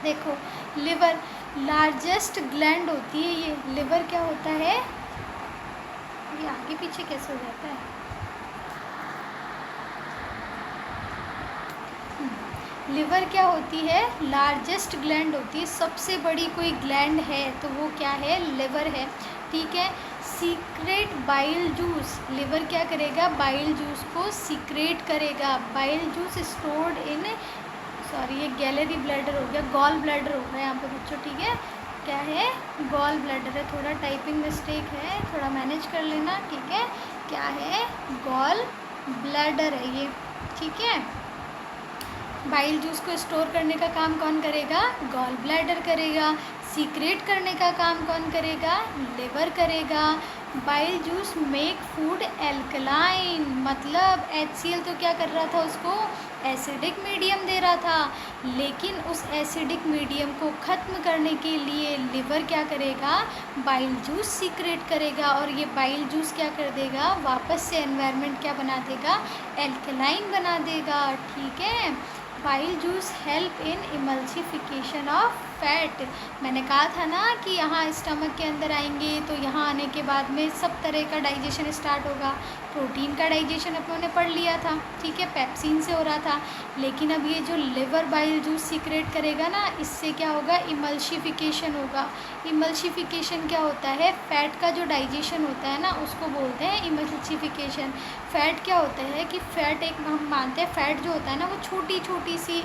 देखो, लिवर लार्जेस्ट ग्लैंड होती है, ये लिवर क्या होता है, ये आगे पीछे कैसे हो जाता है, लिवर क्या होती है, लार्जेस्ट ग्लैंड होती है, सबसे बड़ी कोई ग्लैंड है तो वो क्या है, लिवर है, ठीक है। सीक्रेट बाइल जूस, लिवर क्या करेगा, बाइल जूस को सीक्रेट करेगा। Bile juice stored in, sorry ये गैलरी ब्लैडर हो गया, गॉल ब्लैडर हो गया यहाँ पे बच्चों, ठीक है। क्या है, गॉल ब्लैडर है, थोड़ा टाइपिंग मिस्टेक है, थोड़ा मैनेज कर लेना, ठीक है। क्या है, गॉल ब्लैडर है ये, ठीक है। बाइल जूस को स्टोर करने का काम कौन करेगा, गॉल ब्लैडर करेगा। सीक्रेट करने का काम कौन करेगा, लिवर करेगा। Bile juice make food alkaline, मतलब HCl तो क्या कर रहा था, उसको एसिडिक मीडियम दे रहा था, लेकिन उस एसिडिक मीडियम को ख़त्म करने के लिए लिवर क्या करेगा, बाइल जूस सीक्रेट करेगा। और ये बाइल जूस क्या कर देगा, वापस से एनवायरनमेंट क्या बना देगा, एल्कलाइन बना देगा, ठीक है। Bile juice help in emulsification of fat. मैंने कहा था ना कि यहाँ स्टमक के अंदर आएंगे तो यहाँ आने के बाद में सब तरह का डाइजेशन स्टार्ट होगा। प्रोटीन का डाइजेशन अपन ने पढ़ लिया था, ठीक है, पेप्सिन से हो रहा था। लेकिन अब ये जो लिवर बाइल जूस सीक्रेट करेगा ना, इससे क्या होगा, इमल्सिफिकेशन होगा। इमल्सिफिकेशन क्या होता है, फैट का जो डाइजेशन होता है ना उसको बोलते हैं इमल्सिफिकेशन। फैट क्या होता है कि फैट एक, हम मानते हैं फैट जो होता है ना वो छोटी छोटी सी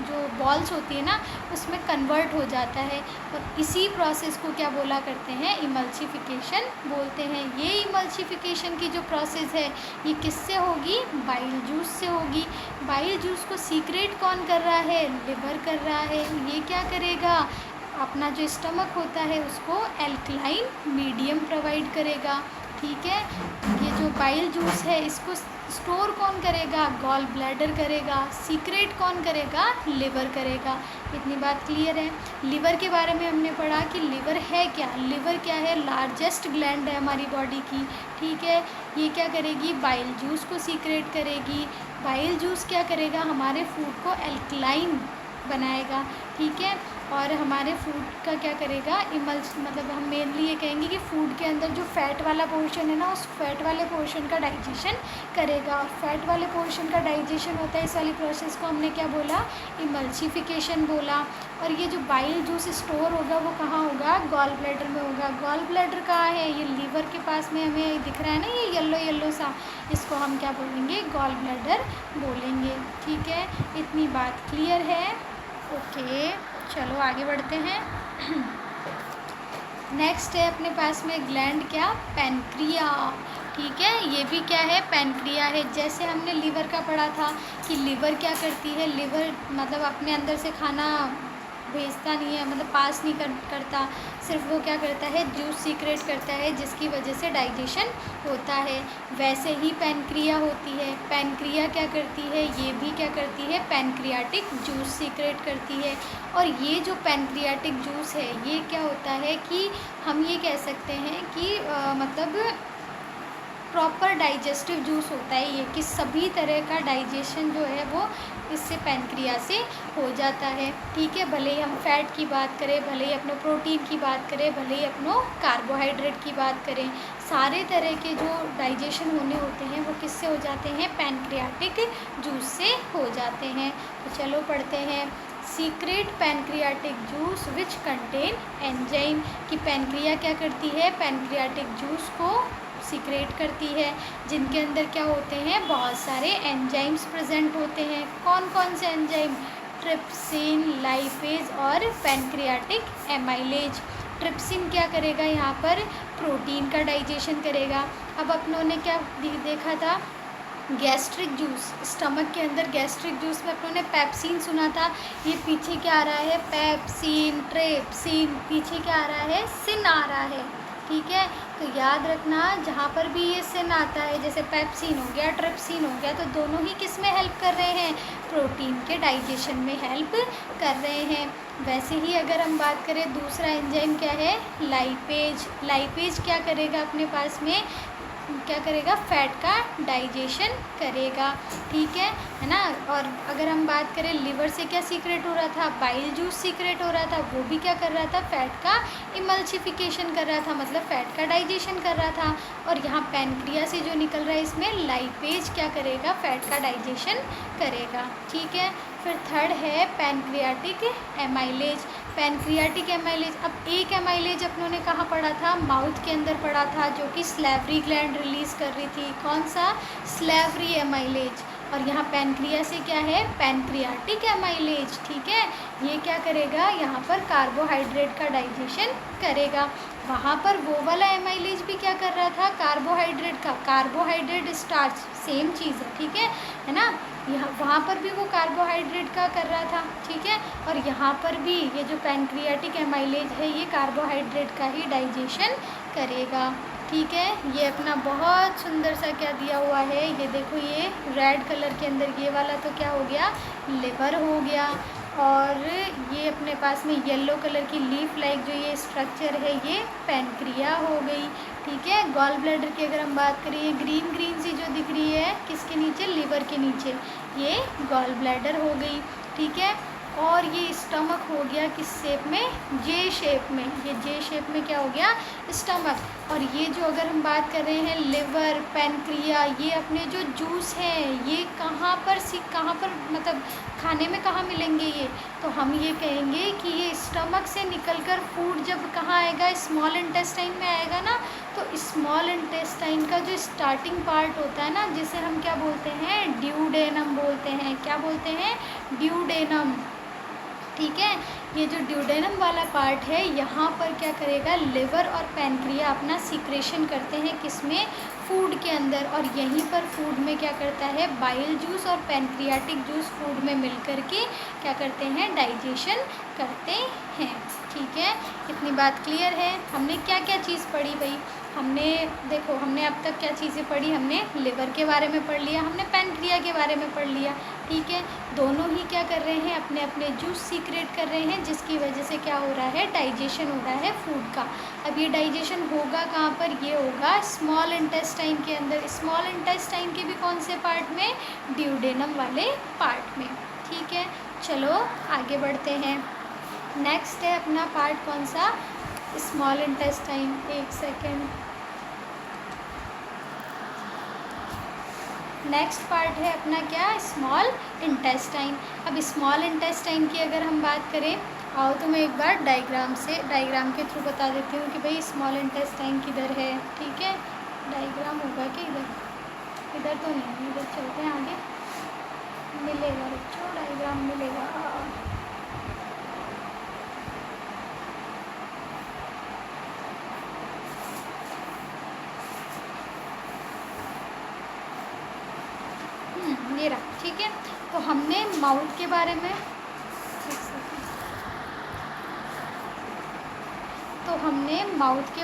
जो बॉल्स होती है ना उसमें कन्वर्ट हो जाता है, और इसी प्रोसेस को क्या बोला करते हैं, इमल्सिफिकेशन बोलते हैं। ये इमल्सिफिकेशन की जो प्रोसेस है ये किससे होगी, बाइल जूस से होगी। बाइल जूस को सीक्रेट कौन कर रहा है, लिवर कर रहा है। ये क्या करेगा, अपना जो स्टमक होता है उसको एल्कलाइन मीडियम प्रोवाइड करेगा, ठीक है। ये जो बाइल जूस है इसको स्टोर कौन करेगा? गॉल ब्लैडर करेगा। सीक्रेट कौन करेगा? लिवर करेगा। इतनी बात क्लियर है। लिवर के बारे में हमने पढ़ा कि लिवर है क्या? लिवर क्या है? लार्जेस्ट ग्लैंड है हमारी बॉडी की, ठीक है। ये क्या करेगी? बाइल जूस को सीक्रेट करेगी। बाइल जूस क्या करेगा? हमारे फूड को एल्कलाइन बनाएगा, ठीक है। और हमारे फूड का क्या करेगा? मतलब हम मेनली ये कहेंगे कि फूड के अंदर जो फैट वाला पोर्शन है ना, उस फैट वाले पोर्शन का डाइजेशन करेगा। और फैट वाले पोर्शन का डाइजेशन होता है, इस वाली प्रोसेस को हमने क्या बोला? इमल्सिफिकेशन बोला। और ये जो बाइल जूस स्टोर होगा वो कहाँ होगा? गॉल ब्लैडर में होगा। गॉल ब्लैडर कहाँ है? ये लीवर के पास में हमें दिख रहा है ना, ये येलो येलो सा, इसको हम क्या बोलेंगे? गॉल ब्लैडर बोलेंगे, ठीक है। इतनी बात क्लियर है? ओके, चलो आगे बढ़ते हैं। नेक्स्ट है अपने पास में ग्लैंड, क्या? पैनक्रिया, ठीक है। ये भी क्या है? पैनक्रिया है। जैसे हमने लीवर का पढ़ा था कि लीवर क्या करती है? लीवर मतलब अपने अंदर से खाना भेजता नहीं है, मतलब पास नहीं करता, सिर्फ वो क्या करता है? जूस सीक्रेट करता है, जिसकी वजह से डाइजेशन होता है। वैसे ही पैनक्रिया होती है। पैनक्रिया क्या करती है? ये भी क्या करती है? पैनक्रियाटिक जूस सीक्रेट करती है। और ये जो पैनक्रियाटिक जूस है ये क्या होता है कि हम ये कह सकते हैं कि मतलब प्रॉपर डाइजेस्टिव जूस होता है ये, कि सभी तरह का डाइजेशन जो है वो इससे पैनक्रिया से हो जाता है, ठीक है। भले ही हम फैट की बात करें, भले ही अपने प्रोटीन की बात करें, भले ही अपनों कार्बोहाइड्रेट की बात करें, सारे तरह के जो डाइजेशन होने होते हैं वो किससे हो जाते हैं? पैनक्रियाटिक जूस से हो जाते हैं। तो चलो पढ़ते हैं। Secret pancreatic juice which contain enzyme, कि पैनक्रिया क्या करती है? पैनक्रियाटिक जूस को सीक्रेट करती है, जिनके अंदर क्या होते हैं? बहुत सारे एंजाइम्स प्रेजेंट होते हैं। कौन कौन से एंजाइम? ट्रिप्सिन, लाइपेज और पैनक्रियाटिक एमाइलेज। ट्रिप्सिन क्या करेगा? यहाँ पर प्रोटीन का डाइजेशन करेगा। अब अपनों ने क्या देखा था? गैस्ट्रिक जूस, स्टमक के अंदर गैस्ट्रिक जूस में अपनों ने पेप्सिन सुना था। ये पीछे क्या आ रहा है? पेप्सिन, ट्रिप्सिन, पीछे क्या आ रहा है? सिन आ रहा है, ठीक है। तो याद रखना, जहाँ पर भी ये सिन आता है, जैसे पेप्सिन हो गया, ट्रिप्सिन हो गया, तो दोनों ही किस में हेल्प कर रहे हैं? प्रोटीन के डाइजेशन में हेल्प कर रहे हैं। वैसे ही अगर हम बात करें, दूसरा एंजाइम क्या है? लाइपेज। लाइपेज क्या करेगा? अपने पास में क्या करेगा? फैट का डाइजेशन करेगा, ठीक है ना। और अगर हम बात करें लिवर से क्या सीक्रेट हो रहा था? बाइल जूस सीक्रेट हो रहा था, वो भी क्या कर रहा था? फैट का इमल्सिफिकेशन कर रहा था, मतलब फैट का डाइजेशन कर रहा था। और यहाँ पैनक्रिया से जो निकल रहा है, इसमें लाइपेज क्या करेगा? फैट का डाइजेशन करेगा, ठीक है। फिर थर्ड है पैनक्रियाटिक एमाइलेज। पैनक्रियाटिक एमाइलेज, अब एक एमाइलेज अपनों ने कहाँ पढ़ा था? माउथ के अंदर पढ़ा था, जो कि स्लेवरी ग्लैंड रिलीज़ कर रही थी। कौन सा? Slavery amylase. और यहाँ पैनक्रिया से क्या है? पैनक्रियाटिक एमाइलेज, ठीक है। ये क्या करेगा? यहाँ पर कार्बोहाइड्रेट का डाइजेशन करेगा। वहाँ पर वो वाला एमाइलेज भी क्या कर रहा था? कार्बोहाइड्रेट का, कार्बोहाइड्रेट स्टार्च, सेम चीज़ है, ठीक है ना। यहाँ वहाँ पर भी वो कार्बोहाइड्रेट का कर रहा था, ठीक है। और यहाँ पर भी ये जो पैनक्रियाटिक एमाइलेज है ये कार्बोहाइड्रेट का ही डाइजेशन करेगा, ठीक है। ये अपना बहुत सुंदर सा क्या दिया हुआ है, ये देखो, ये रेड कलर के अंदर ये वाला तो क्या हो गया? लिवर हो गया। और ये अपने पास में येलो कलर की लीफ लाइक जो ये स्ट्रक्चर है, ये पैनक्रिया हो गई, ठीक है। गॉल ब्लैडर की अगर हम बात करें, ये ग्रीन ग्रीन सी जो दिख रही है किसके नीचे? लिवर के नीचे, ये गॉल ब्लैडर हो गई, ठीक है। और ये स्टमक हो गया किस शेप में? जे शेप में। ये जे शेप में क्या हो गया? स्टमक। और ये जो अगर हम बात कर रहे हैं लिवर, पैनक्रिया, ये अपने जो जूस हैं ये कहाँ पर मतलब खाने में कहाँ मिलेंगे ये? तो हम ये कहेंगे कि ये स्टमक से निकलकर फूड जब कहाँ आएगा? स्मॉल इंटेस्टाइन में आएगा ना। तो स्मॉल इंटेस्टाइन का जो स्टार्टिंग पार्ट होता है ना, जिसे हम क्या बोलते हैं? ड्यूडेनम बोलते हैं। क्या बोलते हैं? ड्यूडेनम, ठीक है। ये जो ड्यूडेनम वाला पार्ट है, यहाँ पर क्या करेगा? लिवर और पैनक्रिया अपना सीक्रेशन करते हैं, किसमें? फूड के अंदर। और यहीं पर फूड में क्या करता है? बाइल जूस और पैनक्रियाटिक जूस फूड में मिलकर के क्या करते हैं? डाइजेशन करते हैं, ठीक है। इतनी बात क्लियर है। हमने क्या क्या चीज़ पढ़ी भाई? हमने देखो हमने अब तक क्या चीज़ें पढ़ी, हमने लिवर के बारे में पढ़ लिया, हमने पैनक्रिया के बारे में पढ़ लिया। ठीक है, दोनों ही क्या कर रहे हैं, अपने अपने जूस सीक्रेट कर रहे हैं, जिसकी वजह से क्या हो रहा है, डाइजेशन हो रहा है फूड का। अब ये डाइजेशन होगा कहाँ पर, ये होगा स्मॉल इंटेस्टाइन के अंदर। स्मॉल इंटेस्टाइन के भी कौन से पार्ट में, ड्यूडेनम वाले पार्ट में। ठीक है, चलो आगे बढ़ते हैं। नेक्स्ट है अपना पार्ट कौन सा, स्मॉल इंटेस्टाइन। एक सेकेंड, नेक्स्ट पार्ट है अपना क्या, स्मॉल इंटेस्टाइन। अब स्मॉल इंटेस्टाइन की अगर हम बात करें, आओ तो मैं एक बार डायग्राम के थ्रू बता देती हूँ कि भाई स्मॉल इंटेस्टाइन किधर है। ठीक है, डायग्राम होगा कि इधर तो नहीं, इधर चलते हैं आगे, मिलेगा बच्चों, डायग्राम मिलेगा। ये रहा। ठीक है, तो हमने माउथ के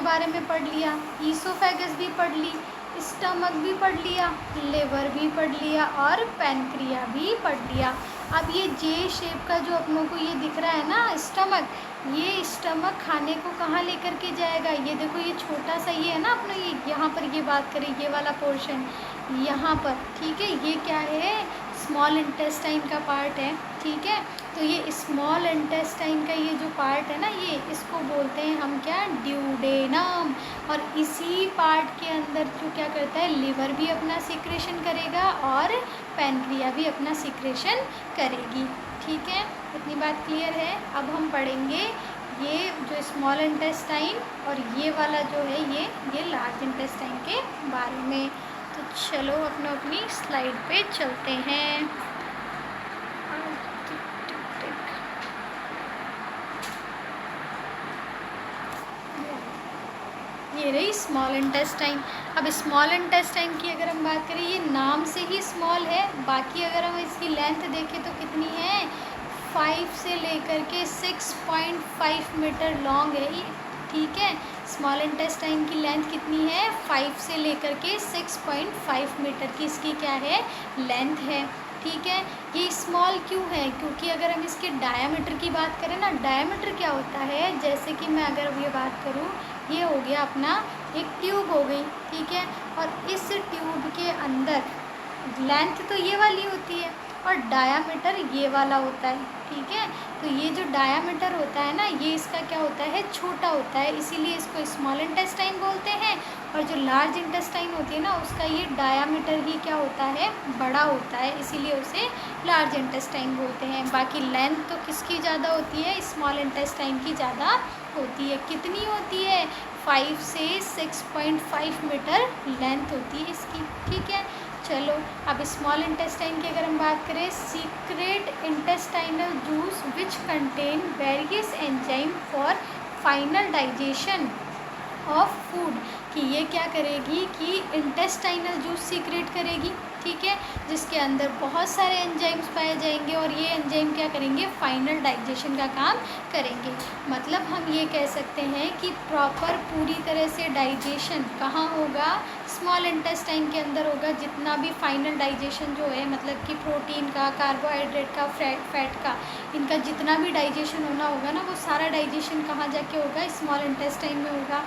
बारे में पढ़ लिया, ईसोफेगस भी पढ़ ली, स्टमक भी पढ़ लिया, लिवर भी पढ़ लिया और पैनक्रिया भी पढ़ लिया। अब ये जे शेप का जो अपनों को ये दिख रहा है ना स्टमक, ये स्टमक खाने को कहाँ लेकर के जाएगा, ये देखो ये छोटा सा ये है ना अपना, ये यहाँ पर ये बात करें, ये वाला पोर्शन यहाँ पर। ठीक है, ये क्या है, स्मॉल इंटेस्टाइन का पार्ट है। ठीक है, तो ये स्मॉल इंटेस्टाइन का ये जो पार्ट है ना, ये इसको बोलते हैं हम क्या, ड्यूडेनम। और इसी पार्ट के अंदर जो क्या करता है, लिवर भी अपना सीक्रेशन करेगा और पैनक्रिया भी अपना सीक्रेशन करेगी। ठीक है, इतनी बात क्लियर है। अब हम पढ़ेंगे ये जो स्मॉल इंटेस्टाइन और ये वाला जो है ये लार्ज इंटेस्टाइन के बारे में। तो चलो अपनी स्लाइड पे चलते हैं। ये रही स्मॉल इंटेस्टाइन। अब स्मॉल इंटेस्टाइन की अगर हम बात करें, ये नाम से ही स्मॉल है, बाकी अगर हम इसकी लेंथ देखें तो कितनी है, 5 से लेकर के 6.5 मीटर लॉन्ग है ये। ठीक है, स्मॉल इंटेस्टाइन की लेंथ कितनी है, 5 से लेकर के 6.5 मीटर की इसकी क्या है, लेंथ है। ठीक है, ये स्मॉल क्यों है, क्योंकि अगर हम इसके डायामीटर की बात करें ना, डायामीटर क्या होता है, जैसे कि मैं अगर अब ये बात करूँ, ये हो गया अपना एक ट्यूब हो गई। ठीक है, और इस ट्यूब के अंदर लेंथ तो ये वाली होती है और डायामीटर ये वाला होता है। ठीक है, तो ये जो डायामीटर होता है ना, ये इसका क्या होता है, छोटा होता है, इसीलिए इसको स्मॉल इंटेस्टाइन बोलते हैं। और जो लार्ज इंटेस्टाइन होती है ना, उसका ये डायामीटर ही क्या होता है, बड़ा होता है, इसीलिए उसे लार्ज इंटेस्टाइन बोलते हैं। बाकी लेंथ तो किसकी ज़्यादा होती है, स्मॉल इंटेस्टाइन की ज़्यादा होती है। कितनी होती है, 5 से 6.5 मीटर लेंथ होती है इसकी। ठीक है, चलो अब स्मॉल इंटेस्टाइन की अगर हम बात करें, secret intestinal juice which contain various enzyme for final digestion of food, कि ये क्या करेगी कि इंटेस्टाइनल जूस सीक्रेट करेगी। ठीक है, जिसके अंदर बहुत सारे एंजाइम्स पाए जाएंगे और ये एंजाइम क्या करेंगे, फाइनल डाइजेशन का काम करेंगे। मतलब हम ये कह सकते हैं कि प्रॉपर पूरी तरह से डाइजेशन कहाँ होगा, स्मॉल इंटेस्टाइन के अंदर होगा। जितना भी फाइनल डाइजेशन जो है, मतलब कि प्रोटीन का, कार्बोहाइड्रेट का, फैट का, इनका जितना भी डाइजेशन होना होगा ना, वो सारा डाइजेशन कहाँ जाके होगा, स्मॉल इंटेस्टाइन में होगा।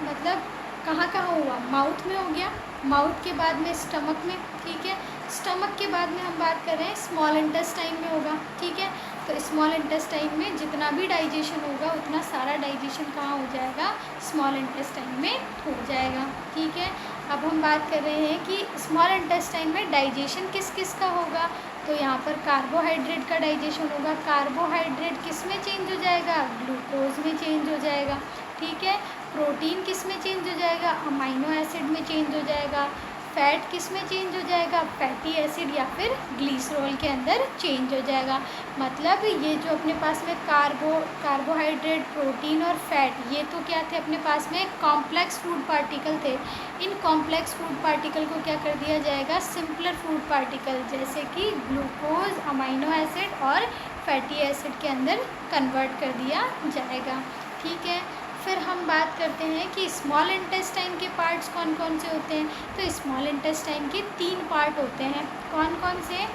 मतलब कहाँ कहाँ हुआ, माउथ में हो गया, माउथ के बाद में स्टमक में। ठीक है, स्टमक के बाद में हम बात कर रहे हैं स्मॉल इंटेस्टाइन में होगा। ठीक है, तो स्मॉल इंटेस्टाइन में जितना भी डाइजेशन होगा, उतना सारा डाइजेशन कहाँ हो जाएगा, स्मॉल इंटेस्टाइन में हो जाएगा। ठीक है, अब हम बात कर रहे हैं कि स्मॉल इंटेस्टाइन में डाइजेशन किस किस का होगा, तो यहाँ पर कार्बोहाइड्रेट का डाइजेशन होगा। कार्बोहाइड्रेट किस में चेंज हो जाएगा, ग्लूकोज में चेंज हो जाएगा। ठीक है, प्रोटीन किस में चेंज हो जाएगा, अमाइनो एसिड में चेंज हो जाएगा। फैट किस में चेंज हो जाएगा, फैटी एसिड या फिर ग्लिसरॉल के अंदर चेंज हो जाएगा। मतलब ये जो अपने पास में कार्बोहाइड्रेट, प्रोटीन और फैट, ये तो क्या थे अपने पास में, कॉम्प्लेक्स फूड पार्टिकल थे। इन कॉम्प्लेक्स फूड पार्टिकल को क्या कर दिया जाएगा, सिंपलर फूड पार्टिकल, जैसे कि ग्लूकोज, अमाइनो एसिड और फैटी एसिड के अंदर कन्वर्ट कर दिया जाएगा। ठीक है, फिर हम बात करते हैं कि स्मॉल इंटेस्टाइन के पार्ट्स कौन कौन से होते हैं। तो स्मॉल इंटेस्टाइन के 3 पार्ट होते हैं। कौन कौन से?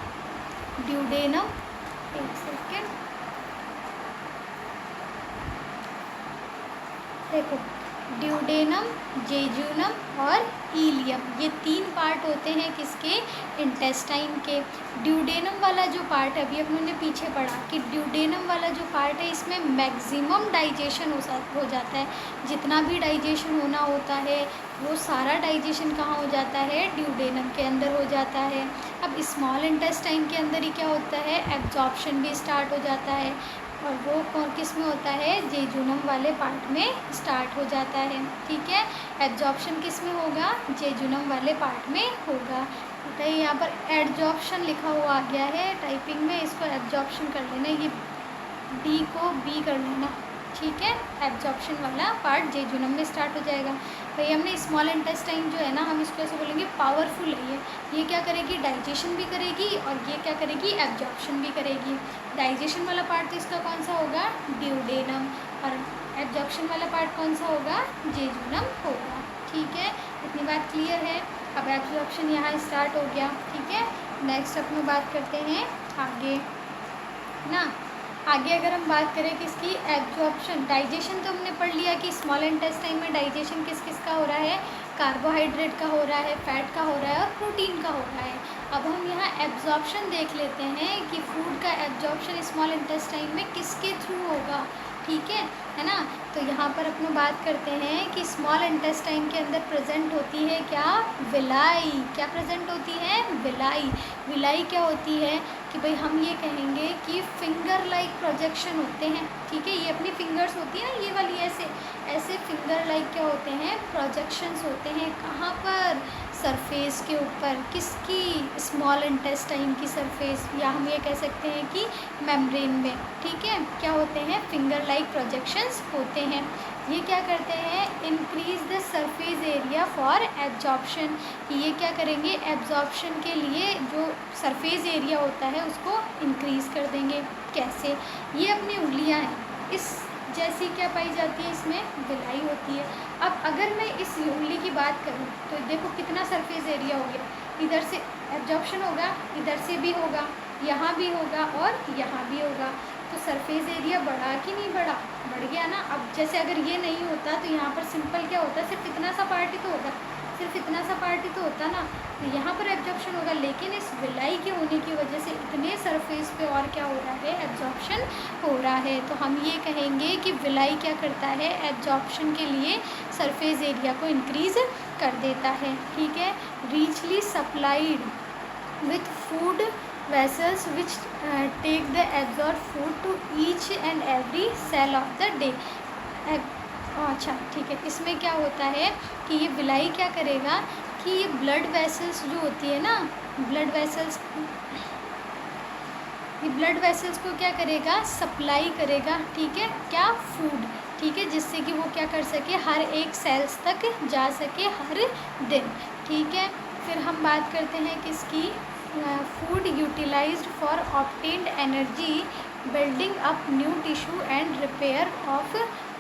ड्यूडेनम, एक सेकेंड, देखो, ड्यूडेनम, जेजुनम और इलियम, ये 3 पार्ट होते हैं किसके? इंटेस्टाइन के। ड्यूडेनम वाला जो पार्ट है, अभी अपन ने पीछे पढ़ा कि ड्यूडेनम वाला जो पार्ट है इसमें मैक्सिमम डाइजेशन हो जाता है। जितना भी डाइजेशन होना होता है वो सारा डाइजेशन कहाँ हो जाता है? ड्यूडेनम के अंदर हो जाता है। अब स्मॉल इंटेस्टाइन के अंदर ही क्या होता है? एब्जॉर्प्शन भी स्टार्ट हो जाता है, और वो कौन किस में होता है? जेजुनम वाले पार्ट में स्टार्ट हो जाता है। ठीक है, एब्जॉर्प्शन किस में होगा? जेजुनम वाले पार्ट में होगा। तो यहाँ पर एब्जॉर्प्शन लिखा हुआ आ गया है टाइपिंग में, इसको एब्जॉर्प्शन कर लेना, ये डी को बी कर लेना। ठीक है, एब्जॉर्प्शन वाला पार्ट जेजुनम में स्टार्ट हो जाएगा। भाई हमने स्मॉल इंटेस्टाइन जो है ना, हम इसको ऐसे बोलेंगे पावरफुल है ये क्या करेगी? डाइजेशन भी करेगी, और ये क्या करेगी? एब्जॉर्प्शन भी करेगी। डाइजेशन वाला पार्ट तो इसका कौन सा होगा? ड्यूडेनम, और एब्जॉर्प्शन वाला पार्ट कौन सा होगा? जेजुनम होगा। ठीक है, इतनी बात क्लियर है। अब एब्जॉर्प्शन यहाँ स्टार्ट हो गया। ठीक है, नेक्स्ट अपन बात करते हैं आगे ना। आगे अगर हम बात करें किसकी? एब्जॉर्प्शन। डाइजेशन तो हमने पढ़ लिया कि स्मॉल इंटेस्टाइन में डाइजेशन किस किस का हो रहा है? कार्बोहाइड्रेट का हो रहा है, फैट का हो रहा है और प्रोटीन का हो रहा है। अब हम यहाँ एब्जॉर्प्शन देख लेते हैं कि फूड का एब्जॉर्प्शन स्मॉल इंटेस्टाइन में किसके थ्रू होगा। ठीक है ना। तो यहाँ पर अपन बात करते हैं कि स्मॉल इंटेस्टाइन के अंदर प्रेजेंट होती है क्या? विलाई। क्या प्रेजेंट होती है? विलाई। विलाई क्या होती है कि भाई हम ये कहेंगे कि फिंगर लाइक प्रोजेक्शन होते हैं। ठीक है, ये अपनी फिंगर्स होती है ना, ये वाली ऐसे ऐसे फिंगर लाइक क्या होते हैं? प्रोजेक्शंस होते हैं। कहाँ पर? सरफेस के ऊपर। किसकी? स्मॉल इंटेस्टाइन की सरफेस, या हम ये कह सकते हैं कि मेम्ब्रेन में। ठीक है, क्या होते हैं? फिंगर लाइक प्रोजेक्शंस होते हैं। ये क्या करते हैं? Increase the surface area for absorption. ये क्या करेंगे? एब्जॉर्प्शन के लिए जो सरफेस एरिया होता है उसको इंक्रीज़ कर देंगे। कैसे? ये अपनी उंगलियां हैं, इस जैसी क्या पाई जाती है? इसमें विलाई होती है। अब अगर मैं इस उंगली की बात करूं तो देखो कितना सरफेस एरिया हो गया। इधर से एब्जॉर्प्शन होगा, इधर से भी होगा, यहाँ भी होगा और यहाँ भी होगा। तो सरफेस एरिया बढ़ा कि नहीं बढ़ा? बढ़ गया ना। अब जैसे अगर ये नहीं होता तो यहाँ पर सिंपल क्या होता? सिर्फ इतना सा पार्ट ही तो होगा, सिर्फ इतना सा पार्ट ही तो होता ना। तो यहाँ पर एब्जॉर्प्शन होगा, लेकिन इस विलाई के होने की वजह से इतने सरफेस पे और क्या हो रहा है? एब्जॉर्प्शन हो रहा है। तो हम ये कहेंगे कि विलाई क्या करता है? एब्जॉर्प्शन के लिए सरफेस एरिया को इंक्रीज़ कर देता है। ठीक है, richly supplied with food vessels which take the absorbed food to each and every cell of the day। अच्छा ठीक है, इसमें क्या होता है कि ये विलाई क्या करेगा कि ये ब्लड वेसल्स जो होती है ना, ब्लड वेसल्स, ये ब्लड वेसल्स को क्या करेगा? सप्लाई करेगा। ठीक है, क्या? फूड। ठीक है, जिससे कि वो क्या कर सके? हर एक सेल्स तक जा सके हर दिन। ठीक है, फिर हम बात करते हैं किसकी? Food utilized for obtained energy, building up new tissue and repair of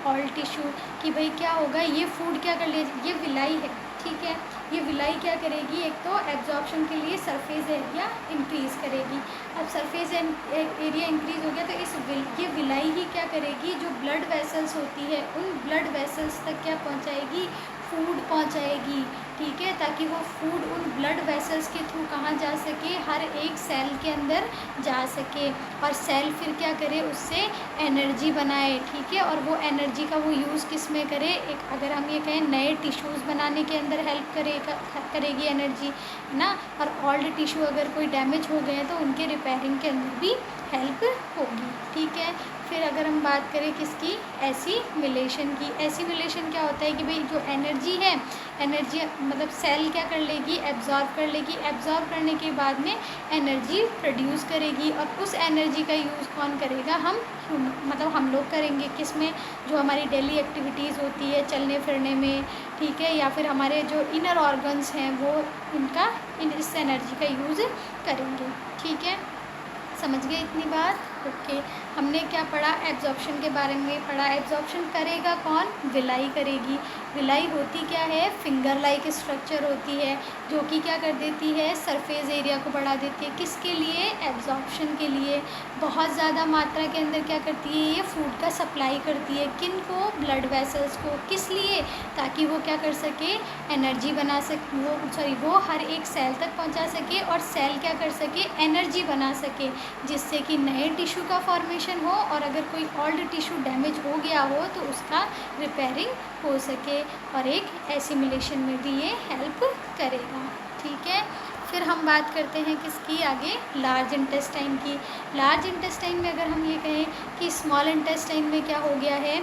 all tissue. कि भाई क्या होगा? ये फूड क्या कर ले? ये विलाई है। ठीक है, ये विलाई क्या करेगी? एक तो एब्जॉर्प्शन के लिए सरफेस एरिया इंक्रीज़ करेगी। अब सरफेस एरिया इंक्रीज़ हो गया तो ये विलाई ही क्या करेगी? जो ब्लड वेसल्स होती है उन ब्लड वेसल्स तक क्या पहुंचाएगी? फूड पहुंचाएगी। ठीक है, ताकि वो फूड उन ब्लड वेसल्स के थ्रू कहाँ जा सके? हर एक सेल के अंदर जा सके, और सेल फिर क्या करे? उससे एनर्जी बनाए। ठीक है, और वो एनर्जी का वो यूज़ किस में करे? एक अगर हम ये कहें नए टिश्यूज़ बनाने के अंदर हेल्प करेगी एनर्जी ना। और ओल्ड टिश्यू अगर कोई डैमेज हो गए तो उनके रिपेयरिंग के अंदर भी हेल्प होगी। ठीक है, फिर अगर हम बात करें किसकी? एसिमिलेशन की। एसिमिलेशन क्या होता है कि भाई जो एनर्जी है, एनर्जी मतलब सेल क्या कर लेगी? एब्जॉर्ब कर लेगी। एब्जॉर्ब करने के बाद में एनर्जी प्रोड्यूस करेगी, और उस एनर्जी का यूज़ कौन करेगा? मतलब हम लोग करेंगे। किस में? जो हमारी डेली एक्टिविटीज़ होती है, चलने फिरने में। ठीक है, या फिर हमारे जो इनर ऑर्गन्स हैं वो इस एनर्जी का यूज़ करेंगे। ठीक है, समझ गए इतनी बात? ओके, हमने क्या पढ़ा, एब्जॉर्प्शन के बारे में पढ़ा। एब्जॉर्प्शन करेगा कौन, विलाई करेगी। विलाई होती क्या है, फिंगर लाइक स्ट्रक्चर होती है, जो कि क्या कर देती है, सरफेस एरिया को बढ़ा देती है। किसके लिए, एब्जॉर्प्शन के लिए। बहुत ज़्यादा मात्रा के अंदर क्या करती है, ये फूड का सप्लाई करती है। किन को, ब्लड वेसल्स को। किस लिए, ताकि वो क्या कर सके, एनर्जी बना सके, वो हर एक सेल तक पहुंचा सके और सेल क्या कर सके, एनर्जी बना सके, जिससे कि नए टिश्यू का फॉर्मेशन हो और अगर कोई ओल्ड टिश्यू डैमेज हो गया हो तो उसका रिपेयरिंग हो सके, और एक एसिमिलेशन में भी ये हेल्प करेगा। ठीक है, फिर हम बात करते हैं किसकी, आगे लार्ज इंटेस्टाइन की। लार्ज इंटेस्टाइन में अगर हम ये कहें कि स्मॉल इंटेस्टाइन में क्या हो गया है,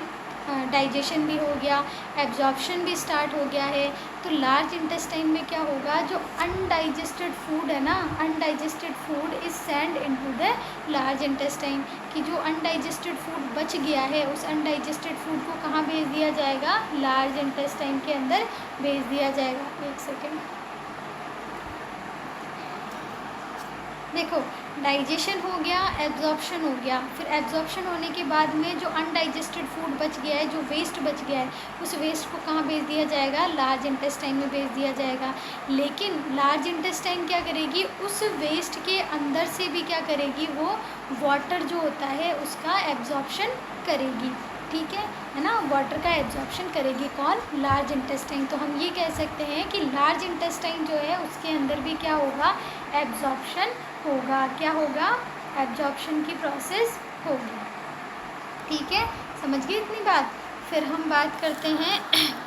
डाइजेशन भी हो गया, एब्जॉर्प्शन भी स्टार्ट हो गया है, तो लार्ज इंटेस्टाइन में क्या होगा, जो अनडाइजेस्टेड फूड है ना, undigested food is send into the large intestine, कि जो अनडाइजेस्टेड फूड बच गया है उस अनडाइजेस्टेड फूड को कहाँ भेज दिया जाएगा, लार्ज इंटेस्टाइन के अंदर भेज दिया जाएगा। एक सेकेंड, देखो डाइजेशन हो गया, एब्जॉर्प्शन हो गया, फिर एब्जॉर्प्शन होने के बाद में जो अनडाइजेस्टेड फूड बच गया है, जो वेस्ट बच गया है, उस वेस्ट को कहाँ भेज दिया जाएगा, लार्ज इंटेस्टाइन में भेज दिया जाएगा। लेकिन लार्ज इंटेस्टाइन क्या करेगी, उस वेस्ट के अंदर से भी क्या करेगी, वो वाटर जो होता है उसका एब्जॉर्प्शन करेगी। ठीक है ना, वाटर का एब्जॉर्प्शन करेगी कौन, लार्ज इंटेस्टाइन। तो हम ये कह सकते हैं कि लार्ज इंटेस्टाइन जो है उसके अंदर भी क्या होगा, एब्जॉर्प्शन होगा। क्या होगा, एब्जॉर्प्शन की प्रोसेस होगी। ठीक है, समझ गए इतनी बात। फिर हम बात करते हैं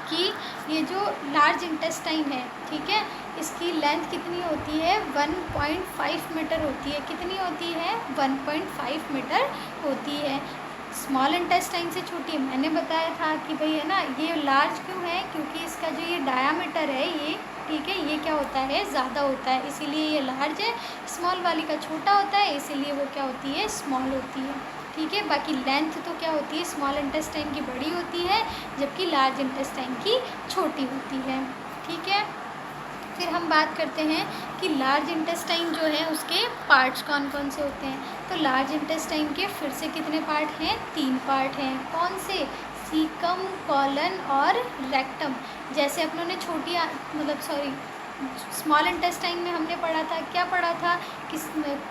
कि ये जो लार्ज इंटेस्टाइन है, ठीक है, इसकी लेंथ कितनी होती है, 1.5 मीटर होती है। कितनी होती है, 1.5 मीटर होती है। स्मॉल इंटेस्टाइन से छोटी, मैंने बताया था कि भाई है ना, ये लार्ज क्यों है, क्योंकि इसका जो ये डायामीटर है ये, ठीक है, ये क्या होता है, ज़्यादा होता है, इसीलिए ये लार्ज है। स्मॉल वाली का छोटा होता है, इसीलिए वो क्या होती है, स्मॉल होती है। ठीक है, बाकी लेंथ तो क्या होती है, स्मॉल इंटेस्टाइन की बड़ी होती है, जबकि लार्ज इंटेस्टाइन की छोटी होती है। ठीक है, फिर हम बात करते हैं कि लार्ज इंटेस्टाइन जो है उसके पार्ट्स कौन कौन से होते हैं। तो लार्ज इंटेस्टाइन के फिर से कितने पार्ट हैं, 3 पार्ट हैं। कौन से, सीकम, कॉलन और रेक्टम। जैसे अपनों ने छोटी स्मॉल इंटेस्टाइन में हमने पढ़ा था, क्या पढ़ा था, किस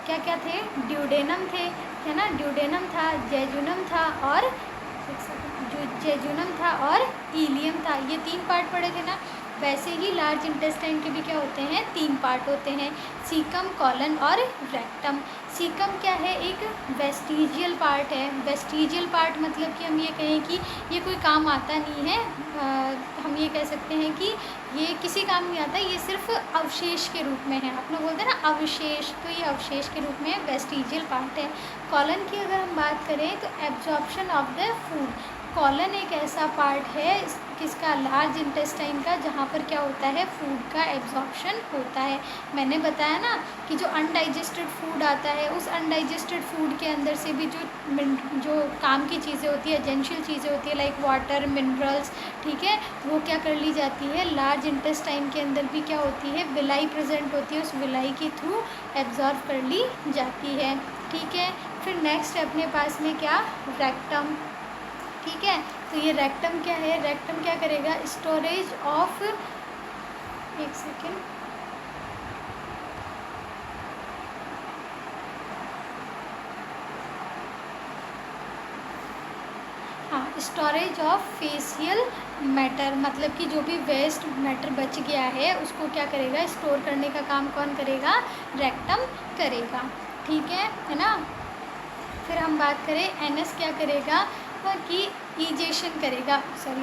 क्या क्या थे, ड्यूडेनम थे, है ना, ड्यूडेनम था, जेजुनम था और जेजुनम था और इलियम था। ये 3 पार्ट पढ़े थे ना। वैसे ही लार्ज इंटेस्टाइन के भी क्या होते हैं, 3 पार्ट होते हैं, सीकम, कॉलन और रेक्टम। सीकम क्या है, एक वेस्टिजियल पार्ट है। वेस्टिजियल पार्ट मतलब कि हम ये कहें कि ये कोई काम आता नहीं है, हम ये कह सकते हैं कि ये किसी काम नहीं आता, ये सिर्फ अवशेष के रूप में है। आप लोग बोलते हैं ना अवशेष, तो ये अवशेष के रूप में वेस्टिजियल पार्ट है। कॉलन की अगर हम बात करें तो absorption of the food. Colon एक ऐसा पार्ट है किसका, लार्ज इंटेस्टाइन का, जहाँ पर क्या होता है, फूड का एब्जॉर्प्शन होता है। मैंने बताया ना कि जो अनडाइजेस्टेड फूड आता है, उस अनडाइजेस्टेड फूड के अंदर से भी जो काम की चीज़ें होती है, एसेंशियल चीज़ें होती है, लाइक वाटर, मिनरल्स, ठीक है, वो क्या कर ली जाती है, लार्ज इंटेस्टाइन के अंदर भी क्या होती है, विलाई प्रेजेंट होती है, उस विलाई के थ्रू एब्जॉर्ब कर ली जाती है। ठीक है, फिर नेक्स्ट है अपने पास में क्या, रेक्टम। ठीक है, तो ये रेक्टम क्या है, रेक्टम क्या करेगा, स्टोरेज ऑफ, एक सेकेंड, हाँ, स्टोरेज ऑफ फेशियल मैटर, मतलब कि जो भी वेस्ट मैटर बच गया है उसको क्या करेगा, स्टोर करने का काम कौन करेगा, रेक्टम करेगा। ठीक है ना। फिर हम बात करें एनस क्या करेगा, कि ईजेशन करेगा, सॉरी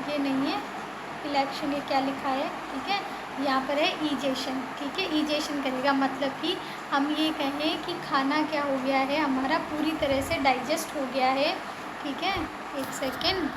ये नहीं है, इलेक्शन, ये क्या लिखा है, ठीक है, यहाँ पर है ईजेशन। ठीक है, ईजेशन करेगा, मतलब कि हम ये कहें कि खाना क्या हो गया है, हमारा पूरी तरह से डाइजेस्ट हो गया है। ठीक है, एक सेकेंड,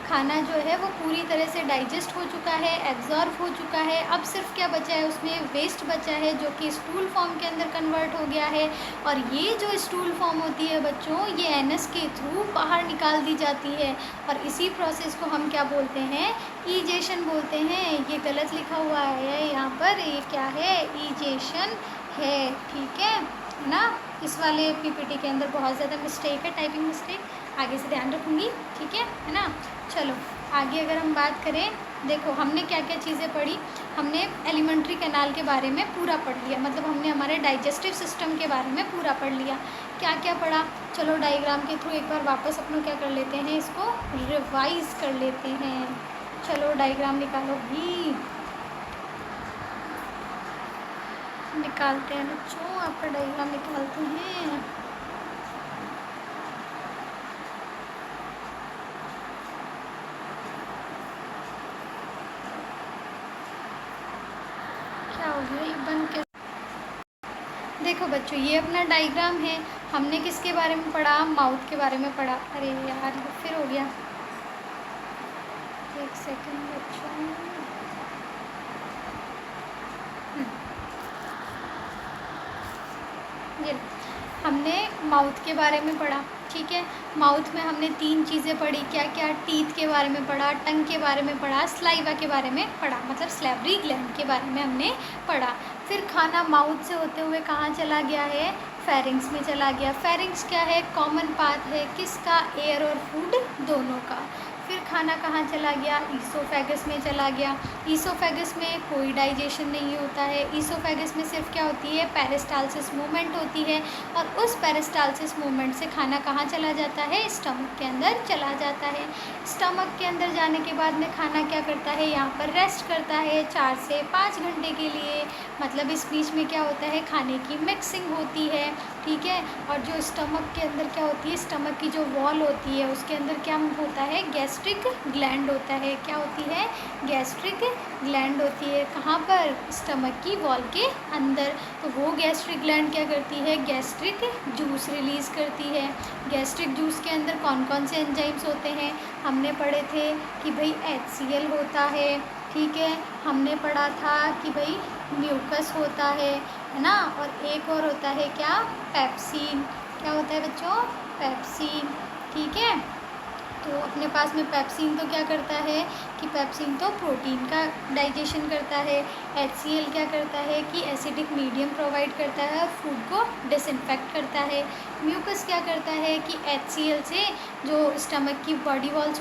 खाना जो है वो पूरी तरह से डाइजेस्ट हो चुका है, एब्जॉर्ब हो चुका है। अब सिर्फ क्या बचा है, उसमें वेस्ट बचा है जो कि स्टूल फॉर्म के अंदर कन्वर्ट हो गया है। और ये जो स्टूल फॉर्म होती है बच्चों, ये एनस के थ्रू बाहर निकाल दी जाती है, और इसी प्रोसेस को हम क्या बोलते हैं, ईजेशन बोलते हैं। ये गलत लिखा हुआ है यहाँ पर, ये क्या है, ईजेशन है। ठीक है ना। इस वाले पीपीटी के अंदर बहुत ज़्यादा मिस्टेक है, टाइपिंग मिस्टेक, आगे से ध्यान रखूँगी, ठीक है ना। चलो आगे अगर हम बात करें, देखो हमने क्या क्या चीज़ें पढ़ी। हमने एलिमेंट्री कैनाल के बारे में पूरा पढ़ लिया, मतलब हमने हमारे डाइजेस्टिव सिस्टम के बारे में पूरा पढ़ लिया। क्या क्या पढ़ा, चलो डायग्राम के थ्रू एक बार वापस अपना क्या कर लेते हैं, इसको रिवाइज कर लेते हैं। चलो डायग्राम निकालो भी, निकालते हैं बच्चों, आपका डायग्राम निकालते हैं। क्या हो गया, ये बंद कैसे। देखो बच्चों ये अपना डायग्राम है। हमने किसके बारे में पढ़ा, माउथ के बारे में पढ़ा। अरे यार ये फिर हो गया, एक सेकंड बच्चों। ये हमने माउथ के बारे में पढ़ा, ठीक है। माउथ में हमने 3 चीज़ें पढ़ी, क्या क्या, टीथ के बारे में पढ़ा, टंग के बारे में पढ़ा, सलाइवा के बारे में पढ़ा, मतलब सलेवरी ग्लैंड के बारे में हमने पढ़ा। फिर खाना माउथ से होते हुए कहाँ चला गया है, फेरिंग्स में चला गया। फेरिंग्स क्या है, कॉमन पाथ है किसका, एयर और फूड दोनों का। फिर खाना कहाँ चला गया, ईसोफेगस में चला गया। ईसोफेगस में कोई डाइजेशन नहीं होता है। ईसोफेगस में सिर्फ क्या होती है, पेरिस्टालसिस मूवमेंट होती है, और उस पेरिस्टालसिस मूवमेंट से खाना कहाँ चला जाता है, स्टमक के अंदर चला जाता है। स्टमक के अंदर जाने के बाद में खाना क्या करता है, यहाँ पर रेस्ट करता है 4 से 5 घंटे के लिए। मतलब इस बीच में क्या होता है, खाने की मिक्सिंग होती है, ठीक है। और जो स्टमक के अंदर क्या होती है, स्टमक की जो वॉल होती है उसके अंदर क्या होता है, गैस्ट्रिक ग्लैंड होता है। क्या होती है, गैस्ट्रिक ग्लैंड होती है। कहाँ पर, स्टमक की वॉल के अंदर। तो वो गैस्ट्रिक ग्लैंड क्या करती है, गैस्ट्रिक जूस रिलीज़ करती है। गैस्ट्रिक जूस के अंदर कौन कौन से एंजाइम्स होते हैं, हमने पढ़े थे कि भाई HCl होता है, ठीक है। हमने पढ़ा था कि भाई म्यूकस होता है ना। और एक और होता है क्या, पेप्सिन। क्या होता है बच्चों, पेप्सिन, ठीक है। तो अपने पास में पेप्सिन तो क्या करता है कि पेप्सिन तो प्रोटीन का डाइजेशन करता है। HCl क्या करता है कि एसिडिक मीडियम प्रोवाइड करता है और फूड को डिसइंफेक्ट करता है। म्यूकस क्या करता है कि HCl से जो स्टमक की बॉडी वॉल्स,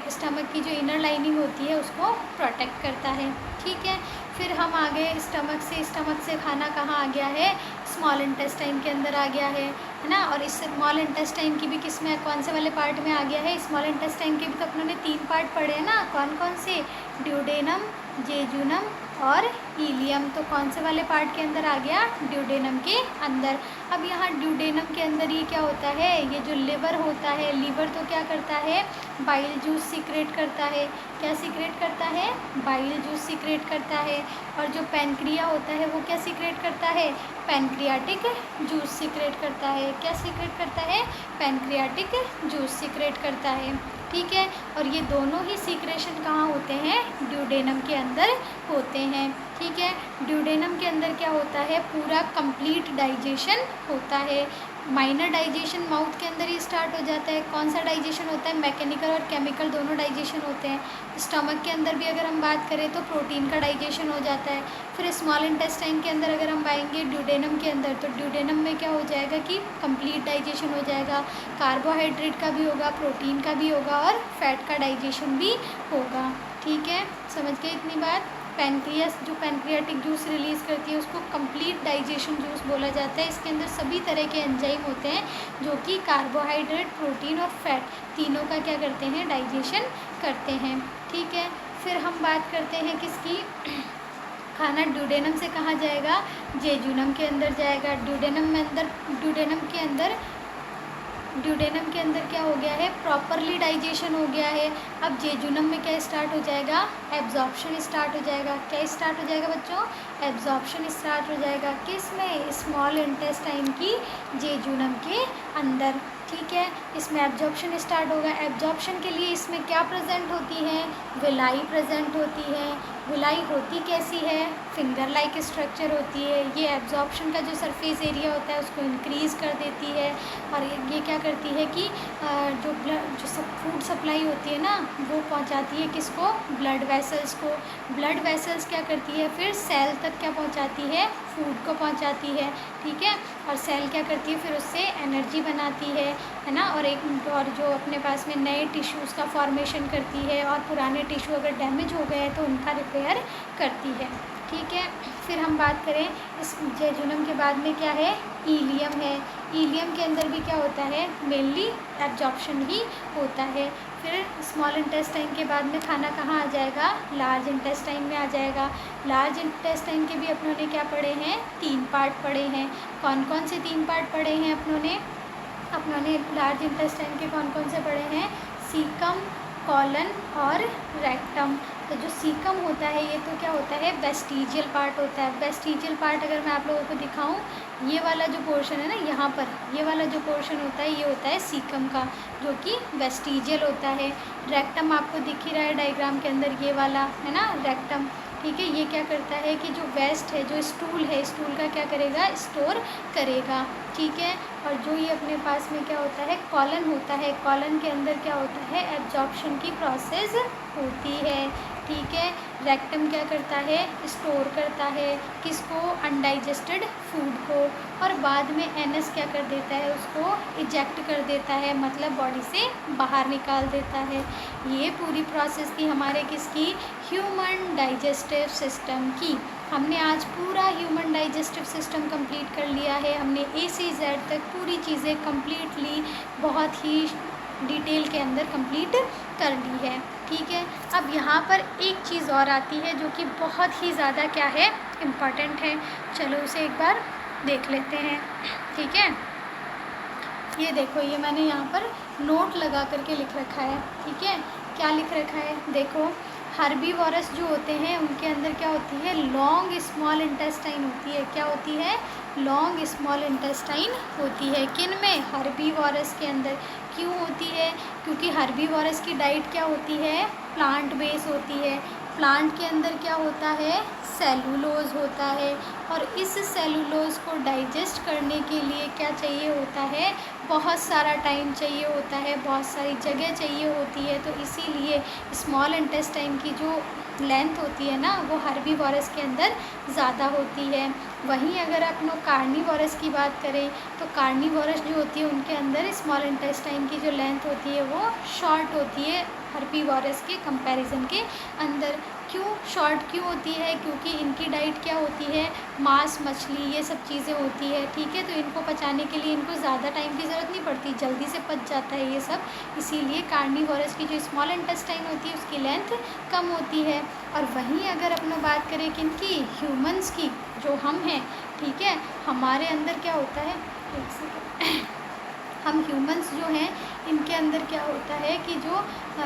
स्टमक की जो इनर लाइनिंग होती है उसको प्रोटेक्ट करता है, ठीक है। फिर हम आगे स्टमक से खाना कहाँ आ गया है, स्मॉल इंटेस्टाइन के अंदर आ गया है ना। और इस स्मॉल इंटेस्टाइन की भी किस में, कौन से वाले पार्ट में आ गया है, स्मॉल इंटेस्टाइन के भी तो अपनों ने 3 पार्ट पढ़े हैं ना। कौन कौन से, ड्यूडेनम, जेजुनम और इलियम। तो कौन से वाले पार्ट के अंदर आ गया, ड्यूडेनम के अंदर। अब यहाँ ड्यूडेनम के अंदर ये क्या होता है, ये जो लिवर होता है, लीवर तो क्या करता है, बाइल जूस सीक्रेट करता है। क्या सीक्रेट करता है, बाइल जूस सीक्रेट करता है। और जो पैनक्रिया होता है वो क्या सीक्रेट करता है, पैनक्रियाटिक जूस सीक्रेट करता है। क्या सीक्रेट करता है, पैनक्रियाटिक जूस सीक्रेट करता है, ठीक है। और ये दोनों ही सीक्रेशन कहाँ होते हैं, ड्यूडेनम के अंदर होते हैं, ठीक है। ड्यूडेनम के अंदर क्या होता है, पूरा कंप्लीट डाइजेशन होता है। माइनर डाइजेशन माउथ के अंदर ही स्टार्ट हो जाता है। कौन सा डाइजेशन होता है, मैकेनिकल और केमिकल दोनों डाइजेशन होते हैं। स्टमक के अंदर भी अगर हम बात करें तो प्रोटीन का डाइजेशन हो जाता है। फिर स्मॉल इंटेस्टाइन के अंदर अगर हम आएंगे ड्यूडेनम के अंदर, तो ड्यूडेनम में क्या हो जाएगा कि कंप्लीट डाइजेशन हो जाएगा। कार्बोहाइड्रेट का भी होगा, प्रोटीन का भी होगा और फैट का डाइजेशन भी होगा, ठीक है। समझ गए इतनी बात। पैनक्रियास जो पैनक्रियाटिक जूस रिलीज़ करती है उसको कंप्लीट डाइजेशन जूस बोला जाता है। इसके अंदर सभी तरह के एंजाइम होते हैं जो कि कार्बोहाइड्रेट, प्रोटीन और फैट तीनों का क्या करते हैं, डाइजेशन करते हैं, ठीक है। फिर हम बात करते हैं किसकी, खाना ड्यूडेनम से कहाँ जाएगा, जेजुनम के अंदर जाएगा। ड्यूडेनम के अंदर क्या हो गया है, प्रॉपरली डाइजेशन हो गया है। अब जेजुनम में क्या स्टार्ट हो जाएगा, एब्जॉर्प्शन स्टार्ट हो जाएगा। क्या स्टार्ट हो जाएगा बच्चों, एब्जॉर्प्शन स्टार्ट हो जाएगा। किस में, स्मॉल इंटेस्टाइन की जेजुनम के अंदर, ठीक है। इसमें एब्जॉर्प्शन स्टार्ट होगा। एब्जॉर्प्शन के लिए इसमें क्या प्रेजेंट होती है, विलाई प्रेजेंट होती है, गोलाई होती कैसी है, फिंगर लाइक स्ट्रक्चर होती है। ये एब्जॉर्प्शन का जो सरफेस एरिया होता है उसको इंक्रीज़ कर देती है। और ये क्या करती है कि जो सब फूड सप्लाई होती है ना, वो पहुंचाती है किसको, ब्लड वेसल्स को। ब्लड वेसल्स क्या करती है फिर सेल तक क्या पहुंचाती है, फूड को पहुंचाती है, ठीक है। और सेल क्या करती है फिर उससे एनर्जी बनाती है ना। और जो अपने पास में नए टिश्यूज़ का फॉर्मेशन करती है, और पुराने टिश्यू अगर डैमेज हो गए हैं तो उनका रिपेयर करती है, ठीक है। फिर हम बात करें इस जेजुनम के बाद में क्या है, इलियम है। इलियम के अंदर भी क्या होता है, मेनली एब्जॉर्प्शन ही होता है। फिर स्मॉल इंटेस्टाइन के बाद में खाना कहाँ आ जाएगा, लार्ज इंटेस्टाइन में आ जाएगा। लार्ज इंटेस्टाइन के भी अपनों ने क्या पढ़े हैं, 3 पार्ट पढ़े हैं। कौन कौन से 3 पार्ट पढ़े हैं अपनों ने लार्ज इंटेस्टाइन के कौन कौन से पढ़े हैं, सीकम, कॉलन और रेक्टम। तो जो सीकम होता है ये तो क्या होता है, वेस्टिजियल पार्ट होता है। वेस्टिजियल पार्ट अगर मैं आप लोगों को दिखाऊं, ये वाला जो पोर्शन है ना, यहाँ पर ये वाला जो पोर्शन होता है ये होता है सीकम का, जो कि वेस्टिजियल होता है। रेक्टम आपको दिख ही रहा है डायग्राम के अंदर, ये वाला है ना रेक्टम, ठीक है। ये क्या करता है कि जो वेस्ट है, जो स्टूल है, स्टूल का क्या करेगा, स्टोर करेगा, ठीक है। और जो ये अपने पास में क्या होता है, कॉलन होता है। कॉलन के अंदर क्या होता है, एब्जॉर्प्शन की प्रोसेस होती है, ठीक है। रेक्टम क्या करता है, स्टोर करता है किसको, अनडाइजेस्टेड फूड को। और बाद में एनस क्या कर देता है, उसको इजेक्ट कर देता है, मतलब बॉडी से बाहर निकाल देता है। ये पूरी प्रोसेस थी हमारे किसकी, ह्यूमन डाइजेस्टिव सिस्टम की। हमने आज पूरा ह्यूमन डाइजेस्टिव सिस्टम कंप्लीट कर लिया है। हमने ए से जेड तक पूरी चीज़ें कंप्लीटली बहुत ही डिटेल के अंदर कंप्लीट कर ली है, ठीक है। अब यहाँ पर एक चीज़ और आती है जो कि बहुत ही ज़्यादा क्या है, इम्पॉर्टेंट है। चलो उसे एक बार देख लेते हैं, ठीक है। ये देखो, ये मैंने यहाँ पर नोट लगा करके लिख रखा है, ठीक है। क्या लिख रखा है, देखो, हर्बीवोरस जो होते हैं उनके अंदर क्या होती है, लॉन्ग स्मॉल इंटेस्टाइन होती है। क्या होती है, लॉन्ग स्मॉल इंटेस्टाइन होती है। किन में, हर्बीवोरस के अंदर। क्यों होती है, क्योंकि हर्बीवोरस की डाइट क्या होती है, प्लांट बेस होती है। प्लांट के अंदर क्या होता है, सेलुलोज होता है। और इस सेलुलोज को डाइजेस्ट करने के लिए क्या चाहिए होता है, बहुत सारा टाइम चाहिए होता है, बहुत सारी जगह चाहिए होती है। तो इसीलिए स्मॉल इंटेस्टाइन की जो लेंथ होती है ना, वो हर्बीवोरस के अंदर ज़्यादा होती है। वहीं अगर अपनों कार्निवोरस की बात करें तो कार्निवोरस जो होती है उनके अंदर स्मॉल इंटेस्टाइन की जो लेंथ होती है वो शॉर्ट होती है हर्बीवोरस के कंपैरिजन के अंदर। क्यों शॉर्ट क्यों होती है, क्योंकि इनकी डाइट क्या होती है, मांस, मछली, ये सब चीज़ें होती है, ठीक है। तो इनको पचाने के लिए इनको ज़्यादा टाइम की ज़रूरत नहीं पड़ती, जल्दी से पच जाता है ये सब। इसीलिए कार्निवोरस की जो स्मॉल इंटेस्टाइन होती है उसकी लेंथ कम होती है। और वहीं अगर अपना बात करें किनकी, ह्यूमंस की, जो हम हैं, ठीक है, हमारे अंदर क्या होता है, एक सेकंड, हम ह्यूमंस जो हैं इनके अंदर क्या होता है कि जो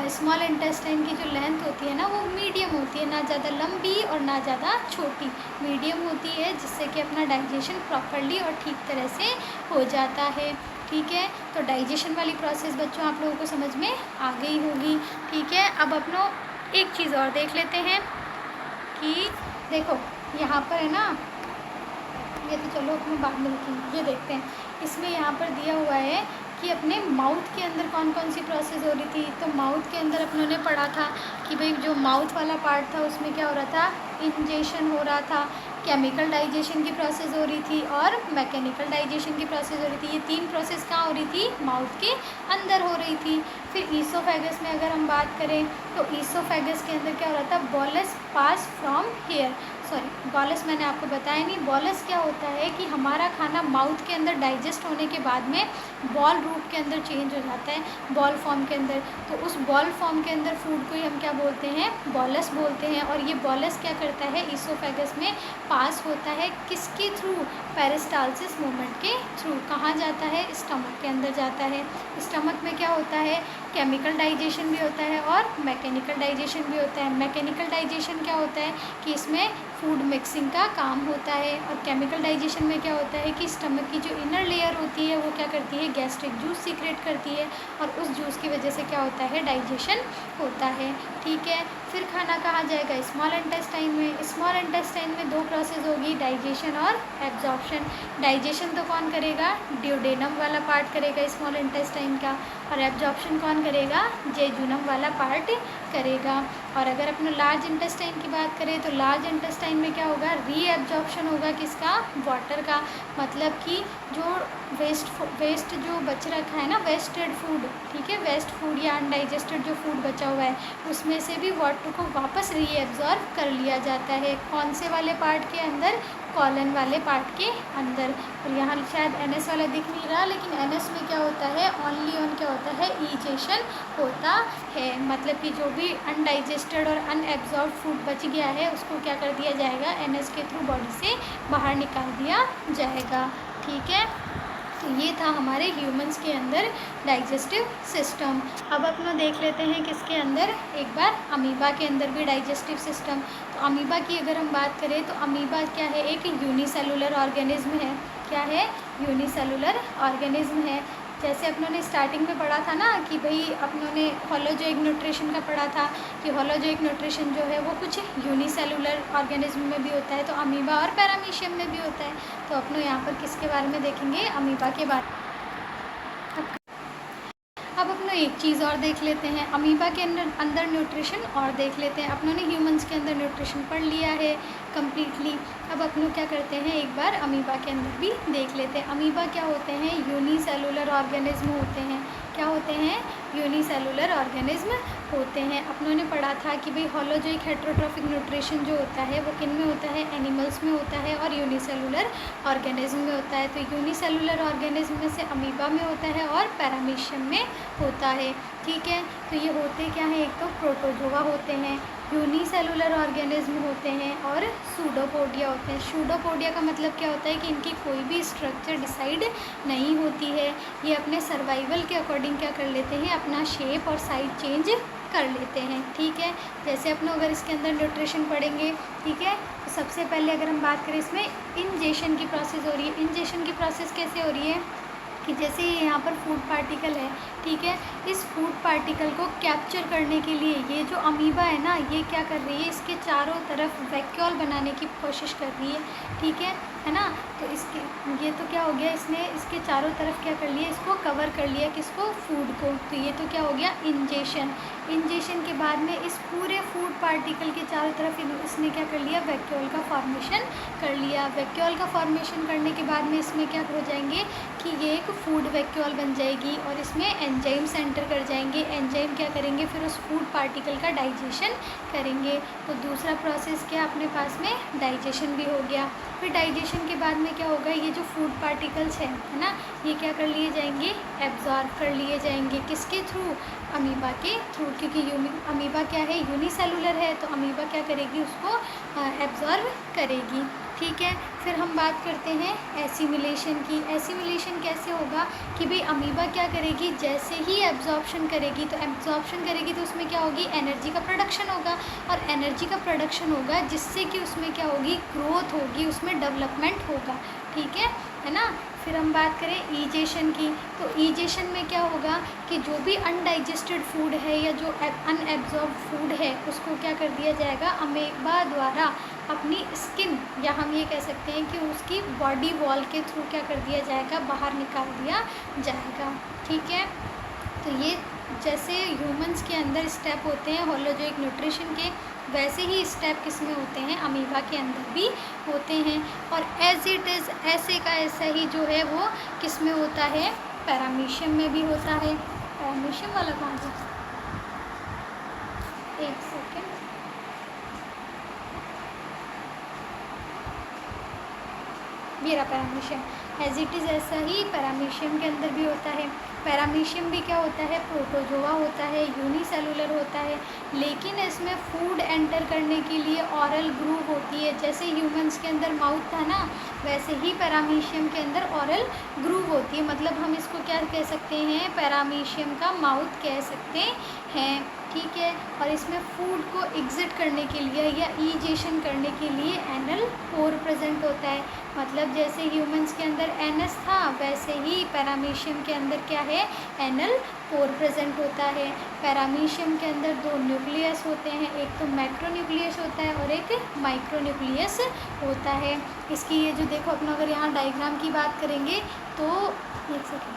स्मॉल इंटेस्टाइन की जो लेंथ होती है ना, वो मीडियम होती है, ना ज़्यादा लंबी और ना ज़्यादा छोटी, मीडियम होती है, जिससे कि अपना डाइजेशन प्रॉपरली और ठीक तरह से हो जाता है, ठीक है। तो डाइजेशन वाली प्रोसेस बच्चों आप लोगों को समझ में आ गई होगी, ठीक है। अब अपनों एक चीज़ और देख लेते हैं कि देखो यहाँ पर है ना, ये तो चलो अपने बाद में लिखेंगे, ये देखते हैं। इसमें यहाँ पर दिया हुआ है कि अपने माउथ के अंदर कौन कौन सी प्रोसेस हो रही थी। तो माउथ के अंदर अपनों ने पढ़ा था कि भाई जो माउथ वाला पार्ट था उसमें क्या हो रहा था, इंजेशन हो रहा था, केमिकल डाइजेशन की प्रोसेस हो रही थी और मैकेनिकल डाइजेशन की प्रोसेस हो रही थी। ये 3 प्रोसेस कहाँ हो रही थी, माउथ के अंदर हो रही थी। फिर ईसोफेगस में अगर हम बात करें तो ईसोफेगस के अंदर क्या हो रहा था, bolus pass from here, sorry bolus मैंने आपको बताया नहीं। बॉलस क्या होता है कि हमारा खाना माउथ के अंदर डाइजेस्ट होने के बाद में बॉल रूप के अंदर चेंज हो जाता है, बॉल फॉर्म के अंदर। तो उस बॉल फॉर्म के अंदर फूड को ही हम क्या बोलते हैं, बॉलस बोलते हैं। और ये बॉलस क्या करता है, ईसोफेगस में पास होता है, किसके थ्रू, पेरिस्टालसिस मूवमेंट के थ्रू। कहाँ जाता है, स्टमक के अंदर जाता है। स्टमक में क्या होता है, केमिकल डाइजेशन भी होता है और मैकेनिकल डाइजेशन भी होता है। मैकेनिकल डाइजेशन क्या होता है कि इसमें फूड मिक्सिंग का काम होता है। और केमिकल डाइजेशन में क्या होता है कि स्टमक की जो इनर लेयर होती है वो क्या करती है, गैस्ट्रिक जूस सीक्रेट करती है और उस जूस की वजह से क्या होता है, डाइजेशन होता है। ठीक है, फिर खाना कहाँ जाएगा, स्मॉल इंटेस्टाइन में। स्मॉल इंटेस्टाइन में दो प्रोसेस होगी, डाइजेशन और एब्जॉर्प्शन। डाइजेशन तो कौन करेगा, ड्यूडेनम वाला पार्ट करेगा स्मॉल इंटेस्टाइन का, और एब्जॉर्प्शन कौन करेगा, जेजुनम वाला पार्ट करेगा। और अगर अपने लार्ज इंटेस्टाइन की बात करें तो लार्ज इंटेस्टाइन में क्या होगा, रीएब्जॉर्प्शन होगा किसका, वाटर का। मतलब कि जो वेस्ट जो बच रखा है ना, वेस्टेड फूड, ठीक है, वेस्ट फूड या अनडाइजेस्टेड जो फूड बचा हुआ है उसमें से भी वाटर को वापस रीएब्जॉर्ब कर लिया जाता है। कौन से वाले पार्ट के अंदर, कॉलन वाले पार्ट के अंदर। और यहाँ शायद NS वाला दिख नहीं रहा, लेकिन NS में क्या होता है, ओनली ऑन क्या होता है, ईजेशन होता है। मतलब कि जो भी अनडाइजेस्टेड और अनएब्जॉर्ब फूड बच गया है उसको क्या कर दिया जाएगा, NS के थ्रू बॉडी से बाहर निकाल दिया जाएगा। ठीक है, तो ये था हमारे ह्यूमंस के अंदर डाइजेस्टिव सिस्टम। अब अपना देख लेते हैं किसके अंदर, एक बार अमीबा के अंदर भी डाइजेस्टिव सिस्टम। तो अमीबा की अगर हम बात करें तो अमीबा क्या है, एक यूनिसेलुलर ऑर्गेनिज्म है। क्या है, यूनिसेलुलर ऑर्गेनिज्म है। जैसे अपनों ने स्टार्टिंग में पढ़ा था ना कि भाई अपनों ने होलोजोइक न्यूट्रिशन का पढ़ा था कि होलोजोइक न्यूट्रिशन जो है वो कुछ यूनिसेलुलर ऑर्गेनिज्म में भी होता है, तो अमीबा और पैरामीशियम में भी होता है। तो अपनों यहाँ पर किसके बारे में देखेंगे, अमीबा के बारे में। अब अपनों एक चीज़ और देख लेते हैं, अमीबा के अंदर न्यूट्रिशन और देख लेते हैं। अपनों ने ह्यूमंस के अंदर न्यूट्रिशन पढ़ लिया है कम्प्लीटली। अब अपनों क्या करते हैं, एक बार अमीबा के अंदर भी देख लेते हैं। अमीबा क्या होते हैं, यूनिसेलुलर ऑर्गेनिज्म होते हैं। क्या होते हैं, यूनिसेलुलर ऑर्गेनिज्म होते हैं। अपनों ने पढ़ा था कि भाई होलोजोइक हेट्रोट्रॉफिक न्यूट्रिशन जो होता है वो किन में होता है, एनिमल्स में होता है और यूनिसेलुलर ऑर्गेनिज्म में होता है। तो यूनिसेलुलर ऑर्गेनिज्म में से अमीबा में होता है और पैरामीशियम में होता है। ठीक है, तो ये होते क्या है, एक तो प्रोटोजोआ होते हैं, यूनिसेलुलर ऑर्गेनिज्म होते हैं और सूडोपोडिया होते हैं। सूडोपोडिया का मतलब क्या होता है कि इनकी कोई भी स्ट्रक्चर डिसाइड नहीं होती है, ये अपने सर्वाइवल के अकॉर्डिंग क्या कर लेते हैं, अपना शेप और साइज चेंज कर लेते हैं। ठीक है, जैसे अपनों अगर इसके अंदर न्यूट्रिशन पढ़ेंगे, ठीक है, तो सबसे पहले अगर हम बात करें इसमें इंजेशन की प्रोसेस हो रही है। इंजेशन की प्रोसेस कैसे हो रही है कि जैसे यहाँ पर फूड पार्टिकल है, ठीक है, इस फूड पार्टिकल को कैप्चर करने के लिए ये जो अमीबा है ना, ये क्या कर रही है, इसके चारों तरफ वैक्यूल बनाने की कोशिश कर रही है। ठीक है ना, तो इसके ये तो क्या हो गया, इसने इसके चारों तरफ क्या कर लिया, इसको कवर कर लिया, किसको, फूड को। तो ये तो क्या हो गया, इंजेशन। इंजेशन के बाद में इस पूरे फूड पार्टिकल के चारों तरफ इसने क्या कर लिया, वैक्यूल का फॉर्मेशन कर लिया। वैक्यूल का फॉर्मेशन करने के बाद में इसमें क्या हो जाएंगे कि ये एक फूड वैक्यूल बन जाएगी और इसमें एंजाइम सेंटर कर जाएंगे। एंजाइम क्या करेंगे, फिर उस फूड पार्टिकल का डाइजेशन करेंगे। तो दूसरा प्रोसेस क्या अपने पास में, डाइजेशन भी हो गया। फिर डाइजेशन के बाद में क्या होगा, ये जो फूड पार्टिकल्स हैं, है ना, ये क्या कर लिए जाएंगे, एब्जॉर्ब कर लिए जाएंगे। किसके थ्रू, अमीबा के थ्रू, क्योंकि अमीबा क्या है, यूनिसेलुलर है, तो अमीबा क्या करेगी, उसको एब्जॉर्ब करेगी। ठीक है, फिर हम बात करते हैं एसिमिलेशन की। एसिमिलेशन कैसे होगा कि भाई अमीबा क्या करेगी, जैसे ही एब्जॉर्प्शन करेगी, तो एब्जॉर्प्शन करेगी तो उसमें क्या होगी, एनर्जी का प्रोडक्शन होगा, और एनर्जी का प्रोडक्शन होगा जिससे कि उसमें क्या होगी, ग्रोथ होगी, उसमें डेवलपमेंट होगा। ठीक है ना। फिर हम बात करें ईजेशन की, तो ईजेशन में क्या होगा कि जो भी अनडाइजेस्टेड फूड है या जो अनएब्जॉर्ब फूड है उसको क्या कर दिया जाएगा, अमीबा द्वारा अपनी स्किन, या हम ये कह सकते हैं कि उसकी बॉडी वॉल के थ्रू क्या कर दिया जाएगा, बाहर निकाल दिया जाएगा। ठीक है, तो ये जैसे ह्यूमंस के अंदर स्टेप होते हैं होलोजोइक न्यूट्रिशन के, वैसे ही स्टेप किसमें होते हैं, अमीबा के अंदर भी होते हैं। और एज इट इज़, ऐसे का ऐसा ही जो है वो किसमें होता है, पैरामीशियम में भी होता है। पैरामीशियम वाला कहाँ था, एक सेकेंड, मेरा पैरामीशियम, एज इट इज़ ऐसा ही पैरामीशियम के अंदर भी होता है। पैरामीशियम भी क्या होता है, प्रोटोजोआ होता है, यूनिसेलुलर होता है, लेकिन इसमें फूड एंटर करने के लिए ऑरल ग्रूव होती है। जैसे ह्यूमंस के अंदर माउथ था ना, वैसे ही पैरामीशियम के अंदर ऑरल ग्रूव होती है। मतलब हम इसको क्या कह सकते हैं, पैरामीशियम का माउथ कह सकते हैं। ठीक है। और इसमें फूड को एग्जिट करने के लिए या ईजेशन करने के लिए एनल पोर प्रेजेंट होता है। मतलब जैसे ह्यूमंस के अंदर एनस था, वैसे ही पैरामीशियम के अंदर क्या है, एनल पोर प्रेजेंट होता है। पैरामीशियम के अंदर दो न्यूक्लियस होते हैं, एक तो मैक्रोन्यूक्लियस होता है और एक माइक्रोन्यूक्लियस होता है। इसकी ये जो देखो अपना अगर यहाँ डायग्राम की बात करेंगे तो एक सेकेंड,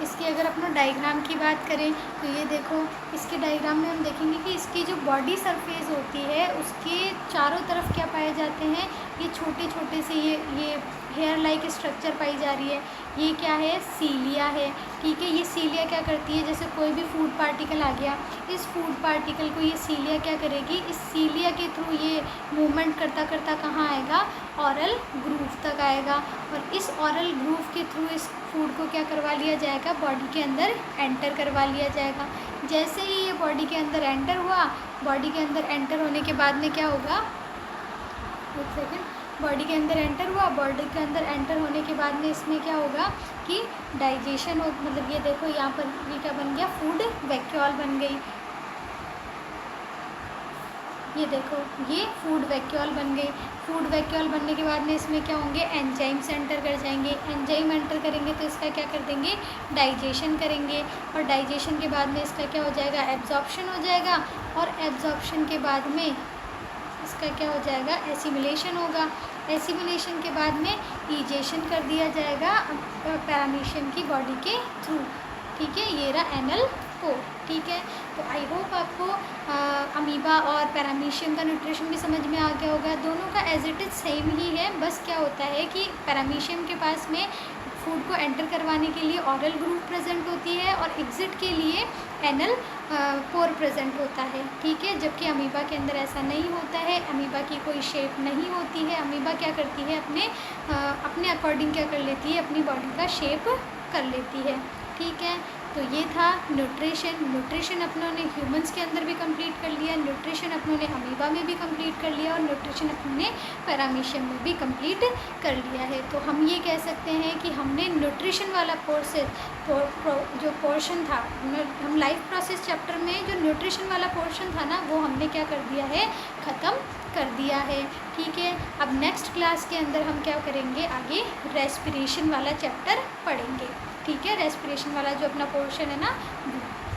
इसकी अगर अपना डायग्राम की बात करें तो ये देखो, इसके डायग्राम में हम देखेंगे कि इसकी जो बॉडी सरफेस होती है उसके चारों तरफ क्या पाए जाते हैं, ये छोटे छोटे से ये हेयर लाइक स्ट्रक्चर पाई जा रही है। ये क्या है, सीलिया है। ठीक है, ये सीलिया क्या करती है, जैसे कोई भी फूड पार्टिकल आ गया, इस फूड पार्टिकल को ये सीलिया क्या करेगी, इस सीलिया के थ्रू ये मूवमेंट करता करता कहाँ आएगा, ऑरल ग्रूव तक आएगा। और इस ऑरल ग्रूव के थ्रू इस फूड को क्या करवा लिया जाएगा, बॉडी के अंदर एंटर करवा लिया जाएगा। जैसे ही ये बॉडी के अंदर एंटर हुआ, बॉडी के अंदर एंटर होने के बाद में क्या होगा, एक सेकेंड, बॉडी के अंदर एंटर हुआ, बॉडी के अंदर एंटर होने के बाद में इसमें क्या होगा कि डाइजेशन हो, मतलब ये देखो यहाँ पर ये क्या बन गया, फूड वैक्यूल बन गई। ये देखो ये फूड वैक्यूल बन गई। फूड वैक्यूल बनने के बाद में इसमें क्या होंगे, एंजाइम्स एंटर कर जाएंगे। एंजाइम एंटर करेंगे तो इसका क्या कर देंगे, डाइजेशन करेंगे। और डाइजेशन के बाद में इसका क्या हो जाएगा, एब्जॉर्प्शन हो जाएगा। और एब्जॉर्प्शन के बाद में इसका क्या हो जाएगा, एसिमिलेशन होगा। एसिमिलेशन के बाद में ईजेशन कर दिया जाएगा पैरामीशियम की बॉडी के थ्रू। ठीक है, ये रहा एनल पोर। ठीक है, तो आई होप आपको अमीबा और पैरामीशियम का न्यूट्रिशन भी समझ में आ गया होगा। दोनों का एज इट इज़ सेम ही है, बस क्या होता है कि पैरामीशियम के पास में फूड को एंटर करवाने के लिए ऑरल ग्रूव प्रेजेंट होती है और एग्जिट के लिए एनल पोर प्रेजेंट होता है। ठीक है, जबकि अमीबा के अंदर ऐसा नहीं होता है। अमीबा की कोई शेप नहीं होती है। अमीबा क्या करती है, अपने अकॉर्डिंग क्या कर लेती है, अपनी बॉडी का शेप कर लेती है। ठीक है, तो ये था न्यूट्रिशन। न्यूट्रिशन अपनों ने ह्यूमंस के अंदर भी कंप्लीट कर लिया, न्यूट्रिशन अपनों ने अमीबा में भी कंप्लीट कर लिया और न्यूट्रिशन अपनों ने पैरामीशियम में भी कंप्लीट कर लिया है। तो हम ये कह सकते हैं कि हमने न्यूट्रिशन वाला जो पोर्शन था, हम लाइफ प्रोसेस चैप्टर में जो न्यूट्रिशन वाला पोर्शन था ना, वो हमने क्या कर दिया है, ख़त्म कर दिया है। ठीक है, अब नेक्स्ट क्लास के अंदर हम क्या करेंगे, आगे रेस्पिरेशन वाला चैप्टर पढ़ेंगे। ठीक है, रेस्पिरेशन वाला जो अपना पोर्शन है ना।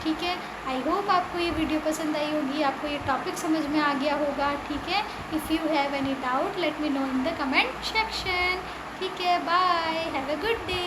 ठीक है, आई होप आपको ये वीडियो पसंद आई होगी, आपको ये टॉपिक समझ में आ गया होगा। ठीक है, if you have any doubt let me know in the comment section. ठीक है, bye, have a good day.